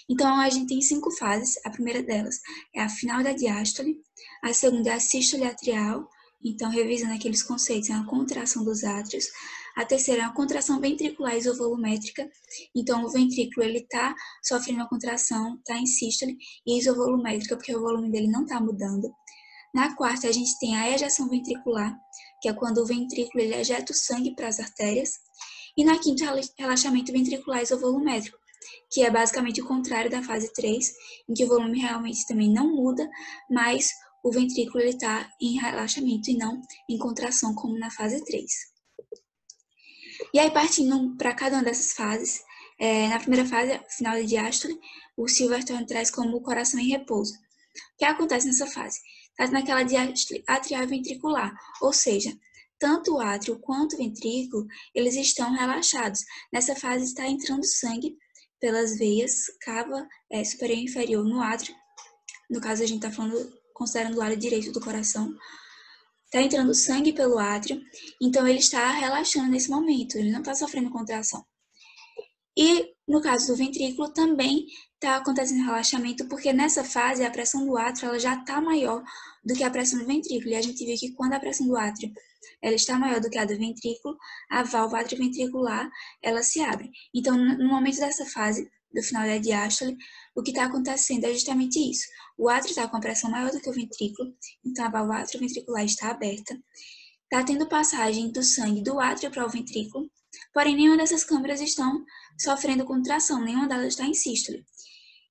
Então, a gente tem 5 fases. A primeira delas é a final da diástole, a segunda é a sístole atrial, então, revisando aqueles conceitos, é a contração dos átrios. A terceira é a contração ventricular isovolumétrica. Então, o ventrículo está sofrendo uma contração, está em sístole, e isovolumétrica, porque o volume dele não está mudando. Na quarta, a gente tem a ejeção ventricular, que é quando o ventrículo ele ejeta o sangue para as artérias. E na quinta, relaxamento ventricular isovolumétrico, que é basicamente o contrário da fase 3, em que o volume realmente também não muda, mas o ventrículo está em relaxamento e não em contração, como na fase 3. E aí, partindo para cada uma dessas fases, na primeira fase, final da diástole, o Silverthorne traz como o coração em repouso. O que acontece nessa fase? Está naquela diástole atrial e ventricular, ou seja, tanto o átrio quanto o ventrículo, eles estão relaxados. Nessa fase está entrando sangue pelas veias, cava superior e inferior no átrio. No caso, a gente está falando, considerando o lado direito do coração. Está entrando sangue pelo átrio, então ele está relaxando nesse momento, ele não está sofrendo contração. E no caso do ventrículo também está acontecendo relaxamento, porque nessa fase a pressão do átrio ela já está maior do que a pressão do ventrículo. E a gente viu que quando a pressão do átrio ela está maior do que a do ventrículo, a válvula atrioventricular ela se abre. Então, no momento dessa fase, do final da diástole, o que está acontecendo é justamente isso. O átrio está com a pressão maior do que o ventrículo, então a válvula atrioventricular está aberta. Está tendo passagem do sangue do átrio para o ventrículo, porém nenhuma dessas câmaras estão sofrendo contração, nenhuma delas está em sístole.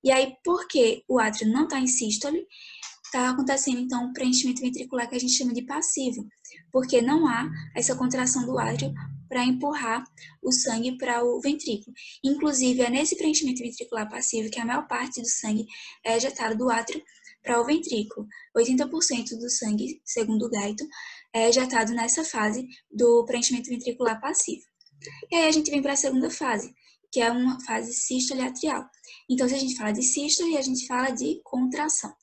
E aí, porque o átrio não está em sístole, está acontecendo então um preenchimento ventricular que a gente chama de passivo, porque não há essa contração do átrio para empurrar o sangue para o ventrículo. Inclusive, é nesse preenchimento ventricular passivo que a maior parte do sangue é ejetado do átrio para o ventrículo. 80% do sangue, segundo o Guyton, é ejetado nessa fase do preenchimento ventricular passivo. E aí a gente vem para a segunda fase, que é uma fase sístole atrial. Então, se a gente fala de sístole, a gente fala de contração.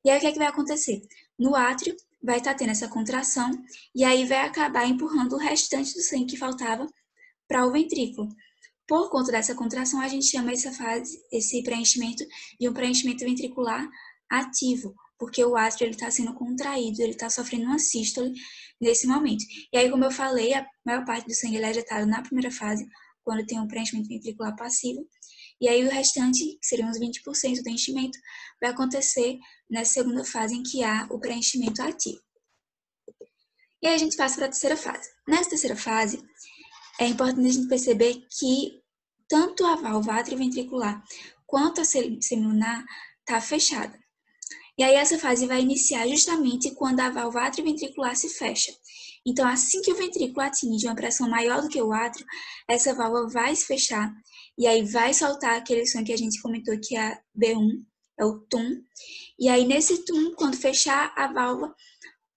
E aí o que é que vai acontecer? No átrio vai estar tendo essa contração e aí vai acabar empurrando o restante do sangue que faltava para o ventrículo. Por conta dessa contração, a gente chama essa fase, esse preenchimento, de um preenchimento ventricular ativo, porque o átrio está sendo contraído, ele está sofrendo uma sístole nesse momento. E aí, como eu falei, a maior parte do sangue é ejetado na primeira fase, quando tem um preenchimento ventricular passivo, e aí o restante, que seriam uns 20% do enchimento, vai acontecer nessa segunda fase em que há o preenchimento ativo. E aí a gente passa para a terceira fase. Nessa terceira fase, é importante a gente perceber que tanto a válvula atrioventricular quanto a semilunar está fechada. E aí essa fase vai iniciar justamente quando a válvula atrioventricular se fecha. Então, assim que o ventrículo atinge uma pressão maior do que o átrio, essa válvula vai se fechar e aí vai soltar aquele som que a gente comentou que é a B1, é o TUM. E aí nesse TUM, quando fechar a válvula,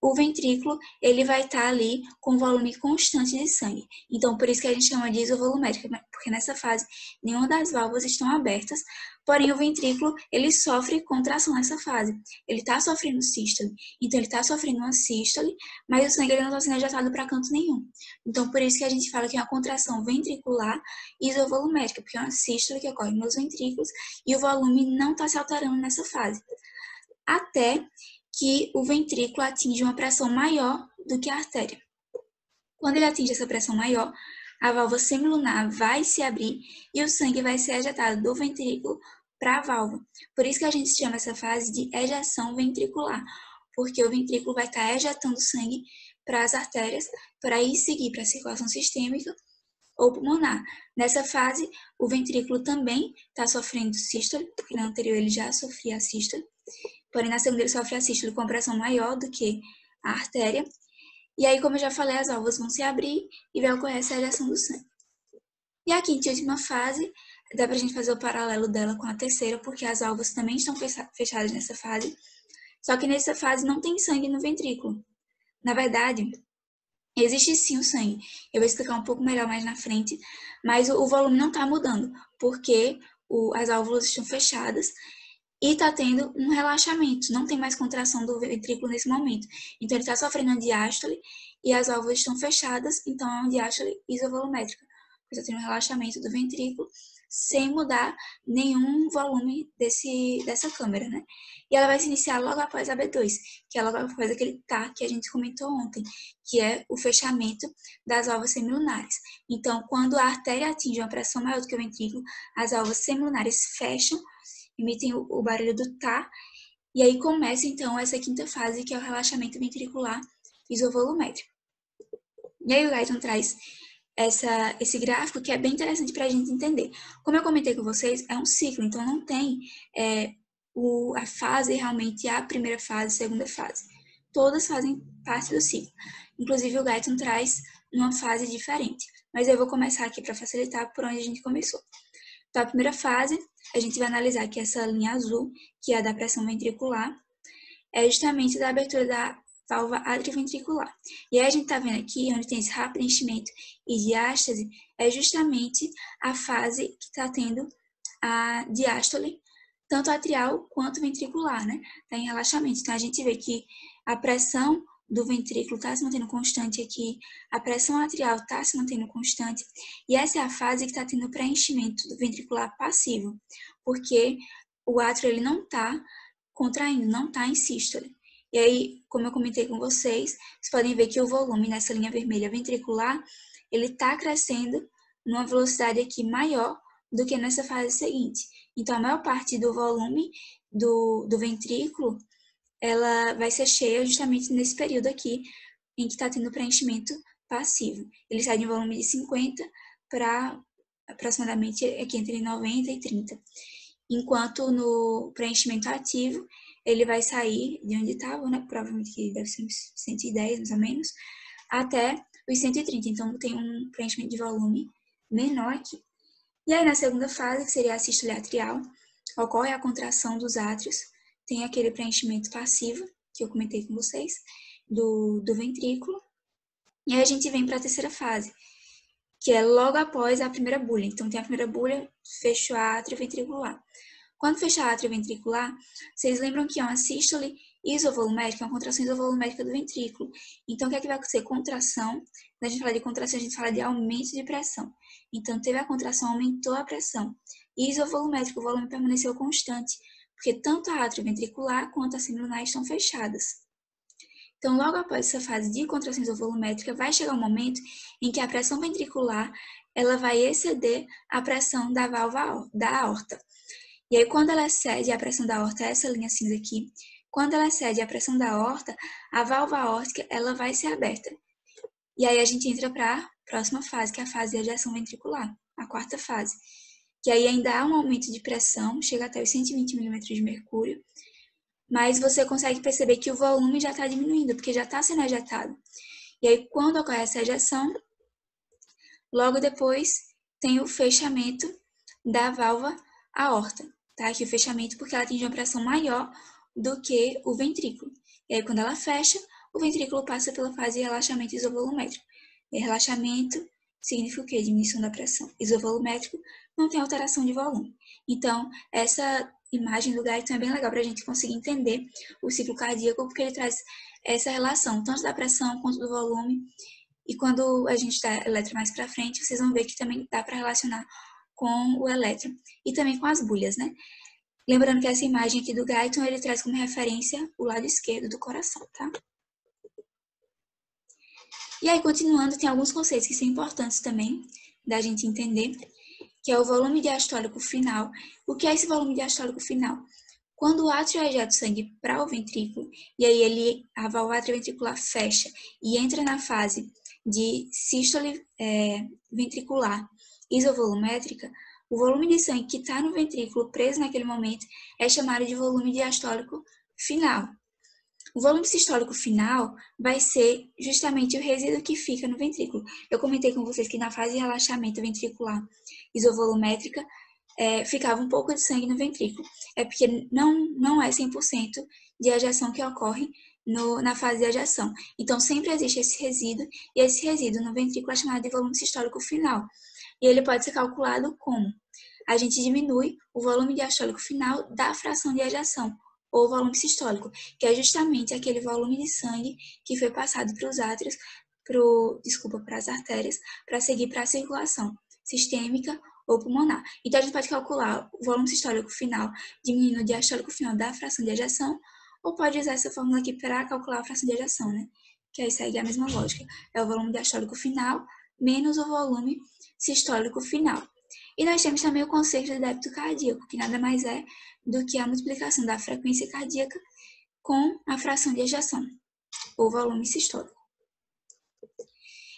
o ventrículo ele vai estar ali com volume constante de sangue. Então, por isso que a gente chama de isovolumétrica, porque nessa fase nenhuma das válvulas estão abertas, porém o ventrículo ele sofre contração nessa fase. Ele está sofrendo sístole, então ele está sofrendo uma sístole, mas o sangue ele não está sendo ejetado para canto nenhum. Então, por isso que a gente fala que é uma contração ventricular isovolumétrica, porque é uma sístole que ocorre nos ventrículos e o volume não está se alterando nessa fase. Até que o ventrículo atinge uma pressão maior do que a artéria. Quando ele atinge essa pressão maior, a válvula semilunar vai se abrir e o sangue vai ser ejetado do ventrículo para a válvula. Por isso que a gente chama essa fase de ejeção ventricular, porque o ventrículo vai estar ejetando sangue para as artérias para aí seguir para a circulação sistêmica ou pulmonar. Nessa fase, o ventrículo também está sofrendo sístole, porque na anterior ele já sofria a sístole, porém na segunda ele sofre a sístole com pressão maior do que a artéria. E aí, como eu já falei, as válvulas vão se abrir e vai ocorrer essa ejeção do sangue. E a quinta e última fase, dá pra gente fazer o paralelo dela com a terceira, porque as válvulas também estão fechadas nessa fase, só que nessa fase não tem sangue no ventrículo. Na verdade, existe sim o sangue. Eu vou explicar um pouco melhor mais na frente, mas o volume não está mudando, porque as válvulas estão fechadas e está tendo um relaxamento, não tem mais contração do ventrículo nesse momento. Então, ele está sofrendo uma diástole e as válvulas estão fechadas, então é uma diástole isovolumétrica. Está tendo um relaxamento do ventrículo sem mudar nenhum volume dessa câmara, né? E ela vai se iniciar logo após a B2, que é logo após aquele TAR que a gente comentou ontem, que é o fechamento das válvulas semilunares. Então, quando a artéria atinge uma pressão maior do que o ventrículo, as válvulas semilunares fecham, emitem o barulho do TAR, e aí começa então essa quinta fase, que é o relaxamento ventricular isovolumétrico. E aí o Guyton traz esse gráfico que é bem interessante para a gente entender. Como eu comentei com vocês, é um ciclo, então não tem a fase realmente a primeira fase, a segunda fase. Todas fazem parte do ciclo. Inclusive o Guyton traz uma fase diferente. Mas eu vou começar aqui para facilitar por onde a gente começou. Então, a primeira fase, a gente vai analisar aqui essa linha azul, que é a da pressão ventricular, é justamente da abertura da válvula atrioventricular. E aí a gente está vendo aqui, onde tem esse rápido enchimento e diástase, é justamente a fase que está tendo a diástole, tanto atrial quanto ventricular, né? Está em relaxamento. Então, a gente vê que a pressão do ventrículo está se mantendo constante aqui, a pressão atrial está se mantendo constante, e essa é a fase que está tendo preenchimento do ventricular passivo, porque o átrio ele não está contraindo, não está em sístole. E aí, como eu comentei com vocês, vocês podem ver que o volume nessa linha vermelha ventricular, ele está crescendo numa velocidade aqui maior do que nessa fase seguinte. Então, a maior parte do volume do ventrículo, ela vai ser cheia justamente nesse período aqui, em que está tendo preenchimento passivo. Ele sai de um volume de 50 para aproximadamente aqui entre 90 e 30. Enquanto no preenchimento ativo, ele vai sair de onde estava, né? Provavelmente que deve ser uns 110, mais ou menos, até os 130. Então, tem um preenchimento de volume menor aqui. E aí, na segunda fase, que seria a sístole atrial, ocorre a contração dos átrios, tem aquele preenchimento passivo, que eu comentei com vocês, do ventrículo. E aí a gente vem para a terceira fase, que é logo após a primeira bulha. Então, tem a primeira bulha, fecha o átrio ventricular. Quando fecha a átrio ventricular, vocês lembram que é uma sístole isovolumérica, uma contração isovolumérica do ventrículo. Então, o que é que vai acontecer? Contração. Quando a gente fala de contração, a gente fala de aumento de pressão. Então, teve a contração, aumentou a pressão. Isovolumétrico, o volume permaneceu constante, porque tanto a átrio ventricular quanto a semilunar estão fechadas. Então, logo após essa fase de contração isovolumétrica, vai chegar um momento em que a pressão ventricular ela vai exceder a pressão da válvula da aorta. E aí, quando ela excede a pressão da aorta, essa linha cinza aqui, quando ela excede a pressão da aorta, a válvula aórtica ela vai ser aberta. E aí a gente entra para a próxima fase, que é a fase de ejeção ventricular, a quarta fase. Que aí ainda há um aumento de pressão, chega até os 120 milímetros de mercúrio, mas você consegue perceber que o volume já está diminuindo, porque já está sendo ejetado. E aí, quando ocorre essa ejeção, logo depois tem o fechamento da válvula aorta, tá? Aqui o fechamento porque ela atinge uma pressão maior do que o ventrículo. E aí, quando ela fecha, o ventrículo passa pela fase de relaxamento isovolumétrico. E relaxamento significa o quê? Diminuição da pressão. Isovolumétrico não tem alteração de volume. Então, essa imagem do Guyton é bem legal para a gente conseguir entender o ciclo cardíaco, porque ele traz essa relação, tanto da pressão quanto do volume. E quando a gente dá elétron mais para frente, vocês vão ver que também dá para relacionar com o elétron e também com as bulhas, né? Lembrando que essa imagem aqui do Guyton, ele traz como referência o lado esquerdo do coração, tá? E aí, continuando, tem alguns conceitos que são importantes também da gente entender, que é o volume diastólico final. O que é esse volume diastólico final? Quando o átrio ejeta o sangue para o ventrículo, e aí a válvula atrioventricular fecha e entra na fase de sístole ventricular isovolumétrica, o volume de sangue que está no ventrículo preso naquele momento é chamado de volume diastólico final. O volume sistólico final vai ser justamente o resíduo que fica no ventrículo. Eu comentei com vocês que na fase de relaxamento ventricular isovolumétrica, ficava um pouco de sangue no ventrículo. É porque não é 100% de ejeção que ocorre na fase de ejeção. Então, sempre existe esse resíduo, e esse resíduo no ventrículo é chamado de volume sistólico final. E ele pode ser calculado como? A gente diminui o volume diastólico final da fração de ejeção, ou volume sistólico, que é justamente aquele volume de sangue que foi passado para os átrios, para as artérias, para seguir para a circulação sistêmica ou pulmonar. Então, a gente pode calcular o volume sistólico final diminuindo o diastólico final da fração de ejeção, ou pode usar essa fórmula aqui para calcular a fração de ejeção, né? Que aí segue a mesma lógica. É o volume diastólico final menos o volume sistólico final. E nós temos também o conceito de débito cardíaco, que nada mais é do que a multiplicação da frequência cardíaca com a fração de ejeção, ou volume sistólico.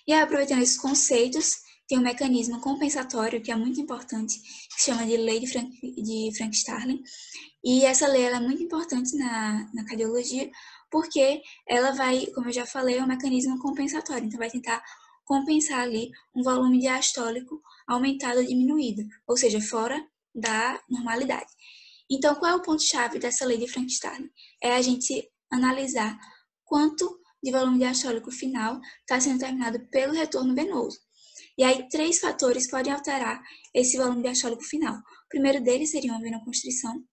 E aí, aproveitando esses conceitos, tem um mecanismo compensatório que é muito importante, que se chama de Lei de Frank-Starling. E essa lei ela é muito importante na cardiologia, porque ela vai, como eu já falei, é um mecanismo compensatório. Então, vai tentar compensar ali um volume diastólico aumentado ou diminuído, ou seja, fora da normalidade. Então, qual é o ponto-chave dessa lei de Frank-Starling? É a gente analisar quanto de volume diastólico final está sendo determinado pelo retorno venoso. E aí, 3 fatores podem alterar esse volume diastólico final. O primeiro deles seria uma venoconstrição,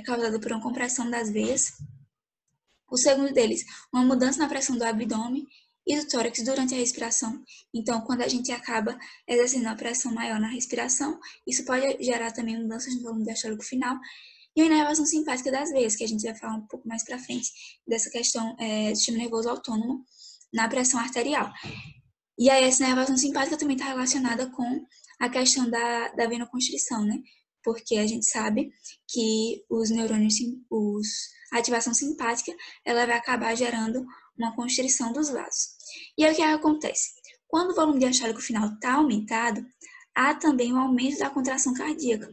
causada por uma compressão das veias. O segundo deles, uma mudança na pressão do abdômen e do tórax durante a respiração. Então, quando a gente acaba exercendo uma pressão maior na respiração, isso pode gerar também mudanças no volume diastólico final. E a inervação simpática das veias, que a gente vai falar um pouco mais para frente dessa questão do sistema nervoso autônomo na pressão arterial. E aí essa inervação simpática também está relacionada com a questão da venoconstrição, né? Porque a gente sabe que os neurônios, a ativação simpática, ela vai acabar gerando uma constrição dos vasos. E aí o que acontece? Quando o volume diastólico final está aumentado, há também um aumento da contração cardíaca.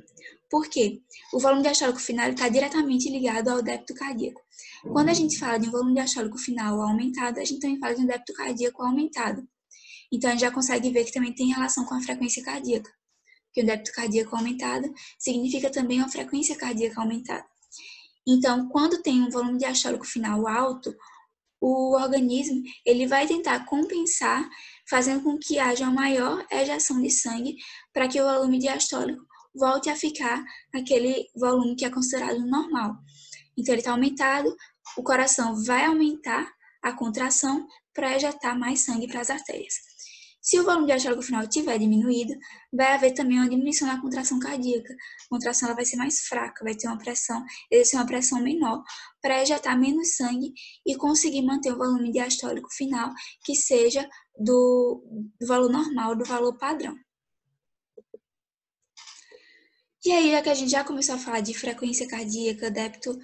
Por quê? O volume diastólico final está diretamente ligado ao débito cardíaco. Quando a gente fala de um volume diastólico final aumentado, a gente também fala de um débito cardíaco aumentado. Então, a gente já consegue ver que também tem relação com a frequência cardíaca. Porque o débito cardíaco aumentado significa também uma frequência cardíaca aumentada. Então, quando tem um volume diastólico final alto, o organismo ele vai tentar compensar, fazendo com que haja uma maior ejeção de sangue para que o volume diastólico volte a ficar aquele volume que é considerado normal. Então, ele está aumentado, o coração vai aumentar a contração para ejetar mais sangue para as artérias. Se o volume diastólico final estiver diminuído, vai haver também uma diminuição na contração cardíaca. A contração ela vai ser mais fraca, vai ter uma pressão, exercer uma pressão menor para ejetar menos sangue e conseguir manter o volume diastólico final que seja do valor normal, do valor padrão. E aí, já que a gente já começou a falar de frequência cardíaca, débito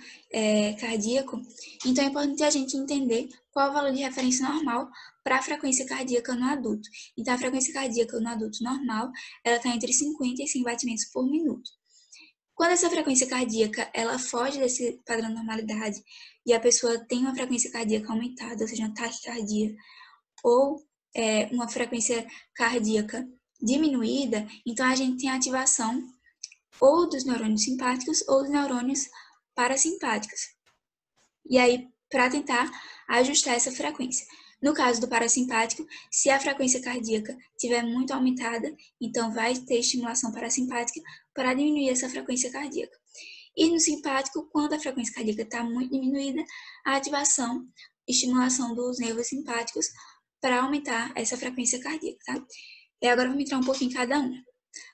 cardíaco, então é importante a gente entender qual é o valor de referência normal para a frequência cardíaca no adulto. Então, a frequência cardíaca no adulto normal, ela está entre 50 e 100 batimentos por minuto. Quando essa frequência cardíaca, ela foge desse padrão de normalidade e a pessoa tem uma frequência cardíaca aumentada, ou seja, uma taquicardia, ou uma frequência cardíaca diminuída, então a gente tem a ativação ou dos neurônios simpáticos ou dos neurônios parasimpáticos. E aí, para tentar ajustar essa frequência. No caso do parasimpático, se a frequência cardíaca estiver muito aumentada, então vai ter estimulação parasimpática para diminuir essa frequência cardíaca. E no simpático, quando a frequência cardíaca está muito diminuída, a ativação, estimulação dos nervos simpáticos para aumentar essa frequência cardíaca, tá? E agora vamos entrar um pouquinho em cada um.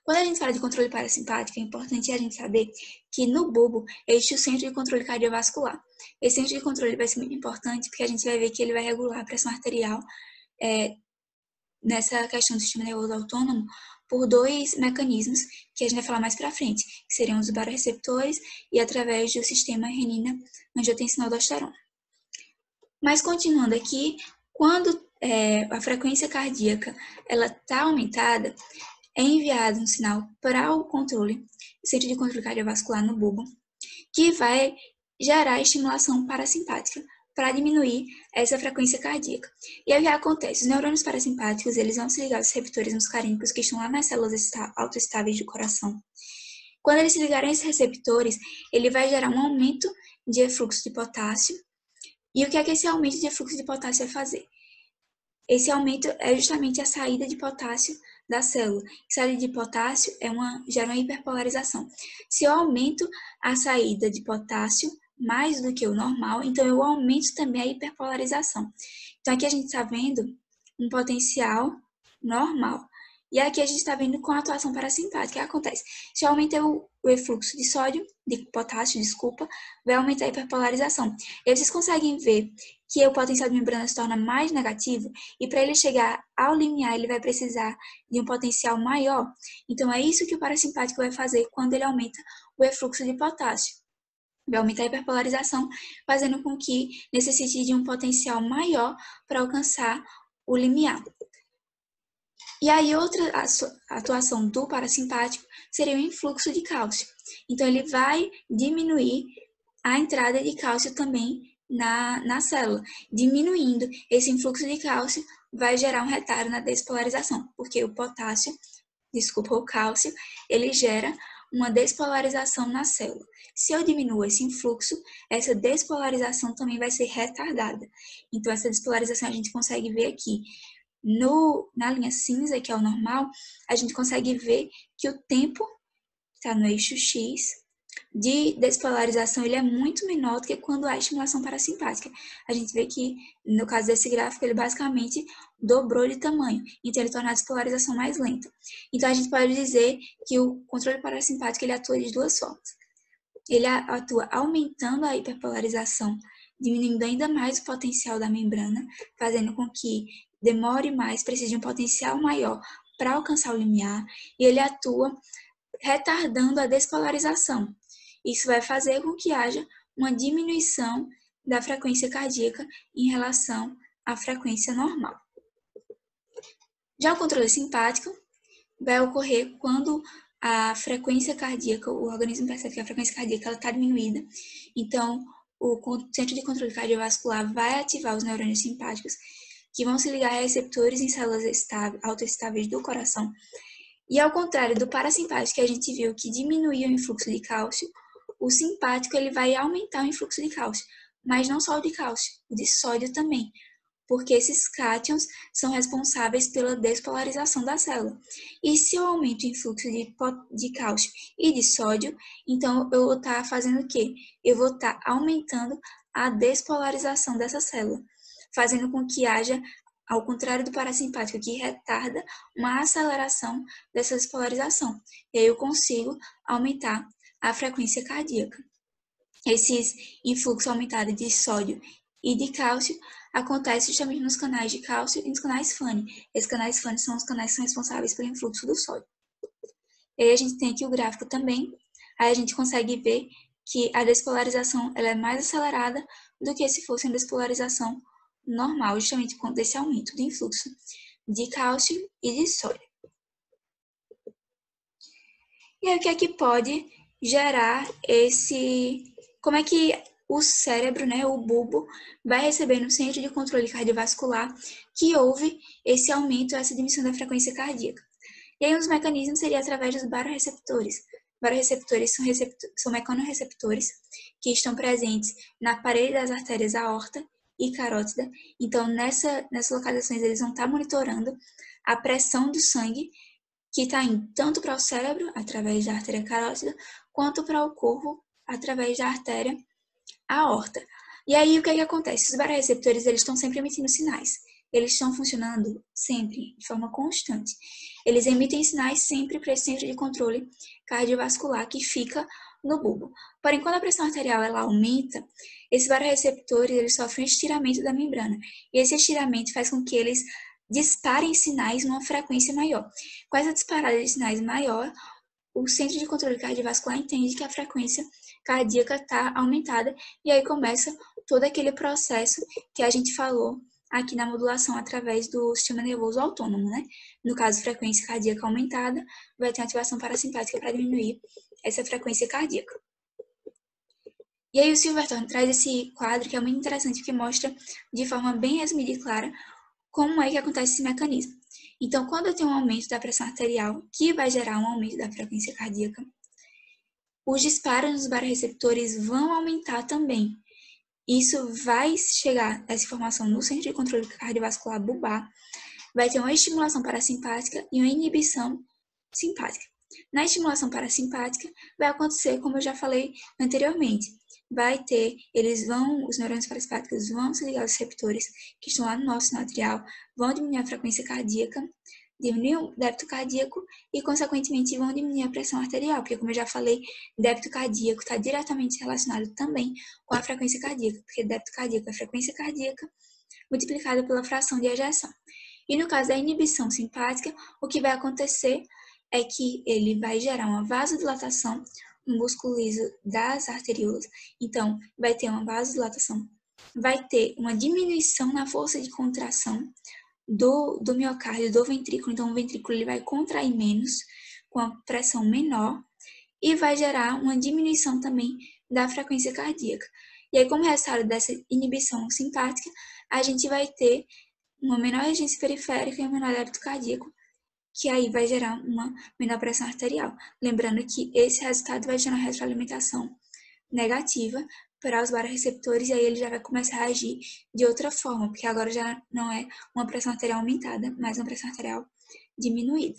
Quando a gente fala de controle parasimpático, é importante a gente saber que no bulbo existe o centro de controle cardiovascular. Esse centro de controle vai ser muito importante porque a gente vai ver que ele vai regular a pressão arterial nessa questão do sistema nervoso autônomo por dois mecanismos que a gente vai falar mais para frente, que seriam os baroreceptores e através do sistema renina-angiotensina-aldosterona. Mas continuando aqui, quando a frequência cardíaca ela está aumentada, é enviado um sinal para o controle, o centro de controle cardiovascular no bulbo, que vai gerar estimulação parasimpática para diminuir essa frequência cardíaca. E aí o que acontece? Os neurônios parasimpáticos eles vão se ligar aos receptores muscarínicos que estão lá nas células autoestáveis do coração. Quando eles se ligarem a esses receptores, ele vai gerar um aumento de efluxo de potássio. E o que é que esse aumento de efluxo de potássio vai fazer? Esse aumento é justamente a saída de potássio da célula. Saída de potássio gera uma hiperpolarização. Se eu aumento a saída de potássio mais do que o normal, então eu aumento também a hiperpolarização. Então aqui a gente está vendo um potencial normal. E aqui a gente está vendo com a atuação parasimpática. O que acontece? Se eu aumentar o efluxo de potássio, vai aumentar a hiperpolarização. E vocês conseguem ver que o potencial de membrana se torna mais negativo e para ele chegar ao limiar ele vai precisar de um potencial maior. Então é isso que o parasimpático vai fazer quando ele aumenta o efluxo de potássio. Vai aumentar a hiperpolarização, fazendo com que necessite de um potencial maior para alcançar o limiar. E aí outra atuação do parasimpático seria o influxo de cálcio. Então ele vai diminuir a entrada de cálcio também na célula. Diminuindo esse influxo de cálcio vai gerar um retardo na despolarização, porque o cálcio, ele gera uma despolarização na célula. Se eu diminuo esse influxo, essa despolarização também vai ser retardada. Então essa despolarização a gente consegue ver aqui. Na linha cinza, que é o normal, a gente consegue ver que o tempo está no eixo X de despolarização ele é muito menor do que quando há estimulação parasimpática. A gente vê que, no caso desse gráfico, ele basicamente dobrou de tamanho, então ele torna a despolarização mais lenta. Então a gente pode dizer que o controle parasimpático ele atua de duas formas. Ele atua aumentando a hiperpolarização diminuindo ainda mais o potencial da membrana, fazendo com que demore mais, precise de um potencial maior para alcançar o limiar, e ele atua retardando a despolarização. Isso vai fazer com que haja uma diminuição da frequência cardíaca em relação à frequência normal. Já o controle simpático vai ocorrer quando a frequência cardíaca, o organismo percebe que a frequência cardíaca está diminuída, então o centro de controle cardiovascular vai ativar os neurônios simpáticos, que vão se ligar a receptores em células autoestáveis do coração. E ao contrário do parasimpático, que a gente viu que diminuía o influxo de cálcio, o simpático ele vai aumentar o influxo de cálcio, mas não só o de cálcio, o de sódio também, porque esses cátions são responsáveis pela despolarização da célula. E se eu aumento o influxo de cálcio e de sódio, então eu vou estar fazendo o quê? Eu vou estar aumentando a despolarização dessa célula, fazendo com que haja, ao contrário do parasimpático, que retarda, uma aceleração dessa despolarização. E aí eu consigo aumentar a frequência cardíaca. Esses influxos aumentados de sódio e de cálcio acontece justamente nos canais de cálcio e nos canais Fanny. Esses canais Fanny são os canais que são responsáveis pelo influxo do sódio. E aí a gente tem aqui o gráfico também, aí a gente consegue ver que a despolarização ela é mais acelerada do que se fosse uma despolarização normal, justamente com esse aumento de influxo de cálcio e de sódio. E aí o que é que pode gerar como é que o cérebro, o bulbo, vai receber no centro de controle cardiovascular que houve esse aumento, essa diminuição da frequência cardíaca. E aí os mecanismos seriam através dos baroreceptores. Baroreceptores são mecanorreceptores que estão presentes na parede das artérias aorta e carótida. Então, nessas localizações, eles vão estar monitorando a pressão do sangue que está indo tanto para o cérebro, através da artéria carótida, quanto para o corpo, através da artéria aorta. E aí, o que acontece? Os baroreceptores, eles estão sempre emitindo sinais. Eles estão funcionando sempre, de forma constante. Eles emitem sinais sempre para esse centro de controle cardiovascular que fica no bulbo. Porém, quando a pressão arterial ela aumenta, esses baroreceptores eles sofrem um estiramento da membrana. E esse estiramento faz com que eles disparem sinais numa frequência maior. Com essa disparada de sinais maior, o centro de controle cardiovascular entende que a frequência cardíaca está aumentada e aí começa todo aquele processo que a gente falou aqui na modulação através do sistema nervoso autônomo, No caso, frequência cardíaca aumentada, vai ter uma ativação parasimpática para diminuir essa frequência cardíaca. E aí o Silverthorne traz esse quadro que é muito interessante, porque mostra de forma bem resumida e clara como é que acontece esse mecanismo. Então, quando eu tenho um aumento da pressão arterial, que vai gerar um aumento da frequência cardíaca, os disparos nos baroreceptores vão aumentar também. Isso vai chegar, essa informação, no centro de controle cardiovascular bulbar, vai ter uma estimulação parasimpática e uma inibição simpática. Na estimulação parasimpática, vai acontecer, como eu já falei anteriormente, os neurônios parasimpáticos vão se ligar aos receptores que estão lá no nosso sinal arterial, vão diminuir a frequência cardíaca, diminuir o débito cardíaco e, consequentemente, vão diminuir a pressão arterial, porque, como eu já falei, débito cardíaco está diretamente relacionado também com a frequência cardíaca, porque débito cardíaco é a frequência cardíaca multiplicada pela fração de ejeção. E no caso da inibição simpática, o que vai acontecer é que ele vai gerar uma vasodilatação, um músculo liso das arteriolas, então vai ter uma vasodilatação, vai ter uma diminuição na força de contração do miocárdio, do ventrículo, então o ventrículo ele vai contrair menos, com a pressão menor, e vai gerar uma diminuição também da frequência cardíaca. E aí, como resultado dessa inibição simpática, a gente vai ter uma menor regência periférica e um menor débito cardíaco, que aí vai gerar uma menor pressão arterial. Lembrando que esse resultado vai gerar uma retroalimentação negativa para os baroreceptores, e aí ele já vai começar a agir de outra forma, porque agora já não é uma pressão arterial aumentada, mas uma pressão arterial diminuída.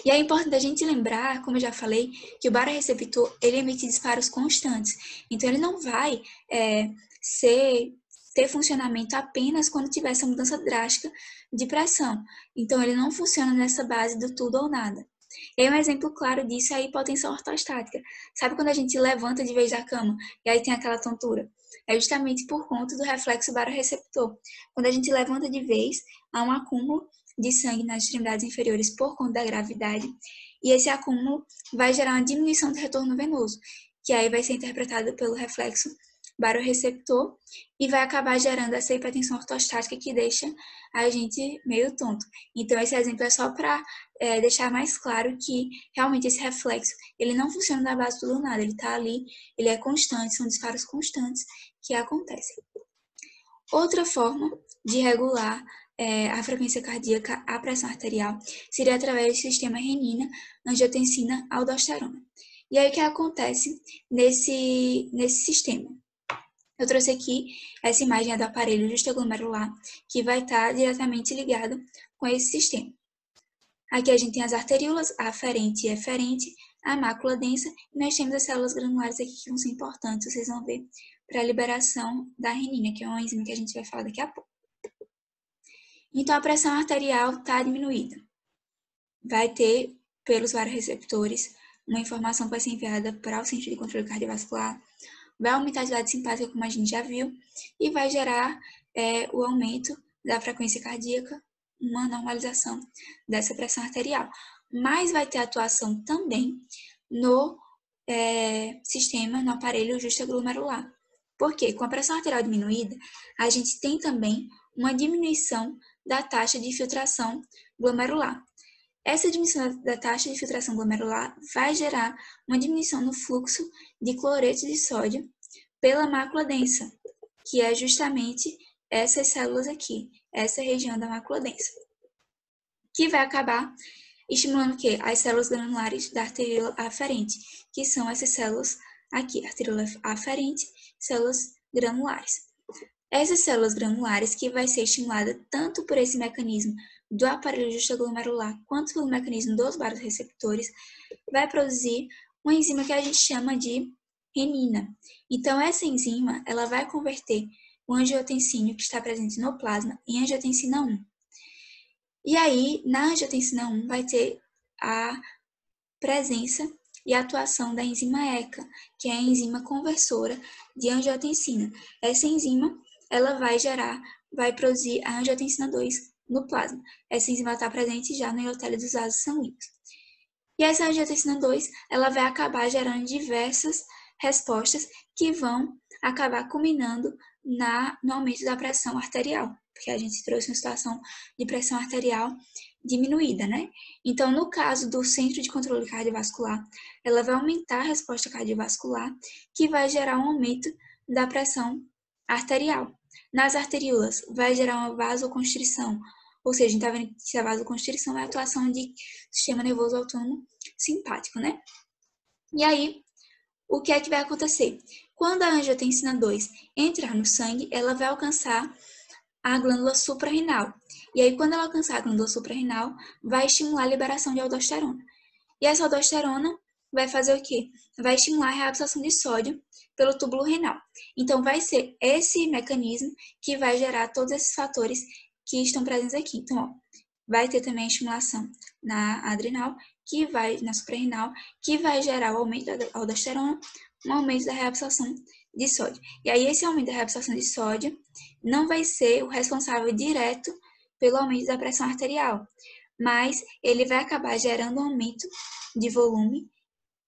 E é importante a gente lembrar, como eu já falei, que o baroreceptor ele emite disparos constantes, então ele não vai ter funcionamento apenas quando tiver essa mudança drástica de pressão. Então, ele não funciona nessa base do tudo ou nada. E aí um exemplo claro disso é a hipotensão ortostática. Sabe quando a gente levanta de vez da cama e aí tem aquela tontura? É justamente por conta do reflexo barorreceptor. Quando a gente levanta de vez, há um acúmulo de sangue nas extremidades inferiores por conta da gravidade, e esse acúmulo vai gerar uma diminuição do retorno venoso, que aí vai ser interpretado pelo reflexo barorreceptor e vai acabar gerando essa hipertensão ortostática que deixa a gente meio tonto. Então, esse exemplo é só para deixar mais claro que realmente esse reflexo ele não funciona na base do nada, ele está ali, ele é constante, são disparos constantes que acontecem. Outra forma de regular a frequência cardíaca, a pressão arterial, seria através do sistema renina, angiotensina, aldosterona. E aí o que acontece nesse sistema? Eu trouxe aqui essa imagem do aparelho justoglomerular, que vai estar diretamente ligado com esse sistema. Aqui a gente tem as arteríolas, a aferente e eferente, a mácula densa, e nós temos as células granulares aqui que vão ser importantes, vocês vão ver, para a liberação da renina, que é uma enzima que a gente vai falar daqui a pouco. Então, a pressão arterial está diminuída. Vai ter, pelos vasoreceptores, uma informação que vai ser enviada para o centro de controle cardiovascular, vai aumentar a atividade simpática, como a gente já viu, e vai gerar o aumento da frequência cardíaca, uma normalização dessa pressão arterial. Mas vai ter atuação também no sistema, no aparelho justoglomerular. Por quê? Com a pressão arterial diminuída, a gente tem também uma diminuição da taxa de filtração glomerular. Essa diminuição da taxa de filtração glomerular vai gerar uma diminuição no fluxo de cloreto de sódio pela mácula densa, que é justamente essas células aqui, essa região da mácula densa, que vai acabar estimulando o quê? As células granulares da arteríola aferente, que são essas células aqui, arteríola aferente, células granulares. Essas células granulares que vai ser estimulada tanto por esse mecanismo do aparelho justoglomerular quanto pelo mecanismo dos vasoreceptores, vai produzir uma enzima que a gente chama de renina. Então, essa enzima ela vai converter o angiotensínio que está presente no plasma em angiotensina 1. E aí, na angiotensina 1 vai ter a presença e a atuação da enzima ECA, que é a enzima conversora de angiotensina. Essa enzima ela vai produzir a angiotensina 2 no plasma. Essa enzima está presente já no endotélio dos vasos sanguíneos. E essa angiotensina 2 ela vai acabar gerando diversas respostas que vão acabar culminando no aumento da pressão arterial, porque a gente trouxe uma situação de pressão arterial diminuída, né? Então, no caso do centro de controle cardiovascular, ela vai aumentar a resposta cardiovascular, que vai gerar um aumento da pressão arterial. Nas arteríolas, vai gerar uma vasoconstrição, ou seja, a gente está vendo que a vasoconstrição é a atuação de sistema nervoso autônomo simpático, né? E aí, o que é que vai acontecer? Quando a angiotensina 2 entrar no sangue, ela vai alcançar a glândula suprarrenal. E aí, quando ela alcançar a glândula suprarrenal, vai estimular a liberação de aldosterona. E essa aldosterona vai fazer o quê? Vai estimular a reabsorção de sódio pelo túbulo renal. Então, vai ser esse mecanismo que vai gerar todos esses fatores que estão presentes aqui. Então, ó, vai ter também a estimulação na adrenal, na suprarrenal, que vai gerar o aumento da aldosterona, um aumento da reabsorção de sódio. E aí, esse aumento da reabsorção de sódio não vai ser o responsável direto pelo aumento da pressão arterial, mas ele vai acabar gerando um aumento de volume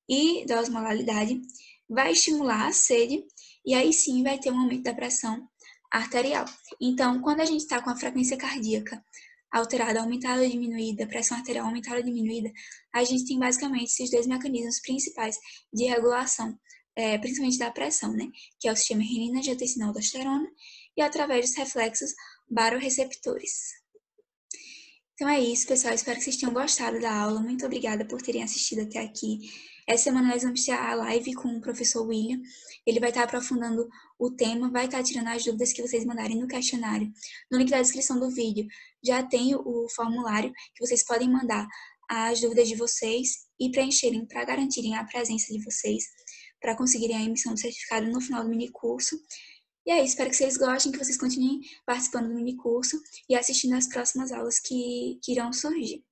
e da osmolaridade, vai estimular a sede, e aí sim vai ter um aumento da pressão arterial. Então, quando a gente está com a frequência cardíaca alterada, aumentada ou diminuída, pressão arterial aumentada ou diminuída, a gente tem basicamente esses dois mecanismos principais de regulação, principalmente da pressão, né? Que é o sistema renina-angiotensina-aldosterona e através dos reflexos barorreceptores. Então é isso, pessoal. Espero que vocês tenham gostado da aula. Muito obrigada por terem assistido até aqui. Essa semana nós vamos ter a live com o professor William. Ele vai estar aprofundando o tema, vai estar tirando as dúvidas que vocês mandarem no questionário. No link da descrição do vídeo já tem o formulário que vocês podem mandar as dúvidas de vocês e preencherem para garantirem a presença de vocês, para conseguirem a emissão do certificado no final do minicurso. E é isso, espero que vocês gostem, que vocês continuem participando do minicurso e assistindo às próximas aulas que irão surgir.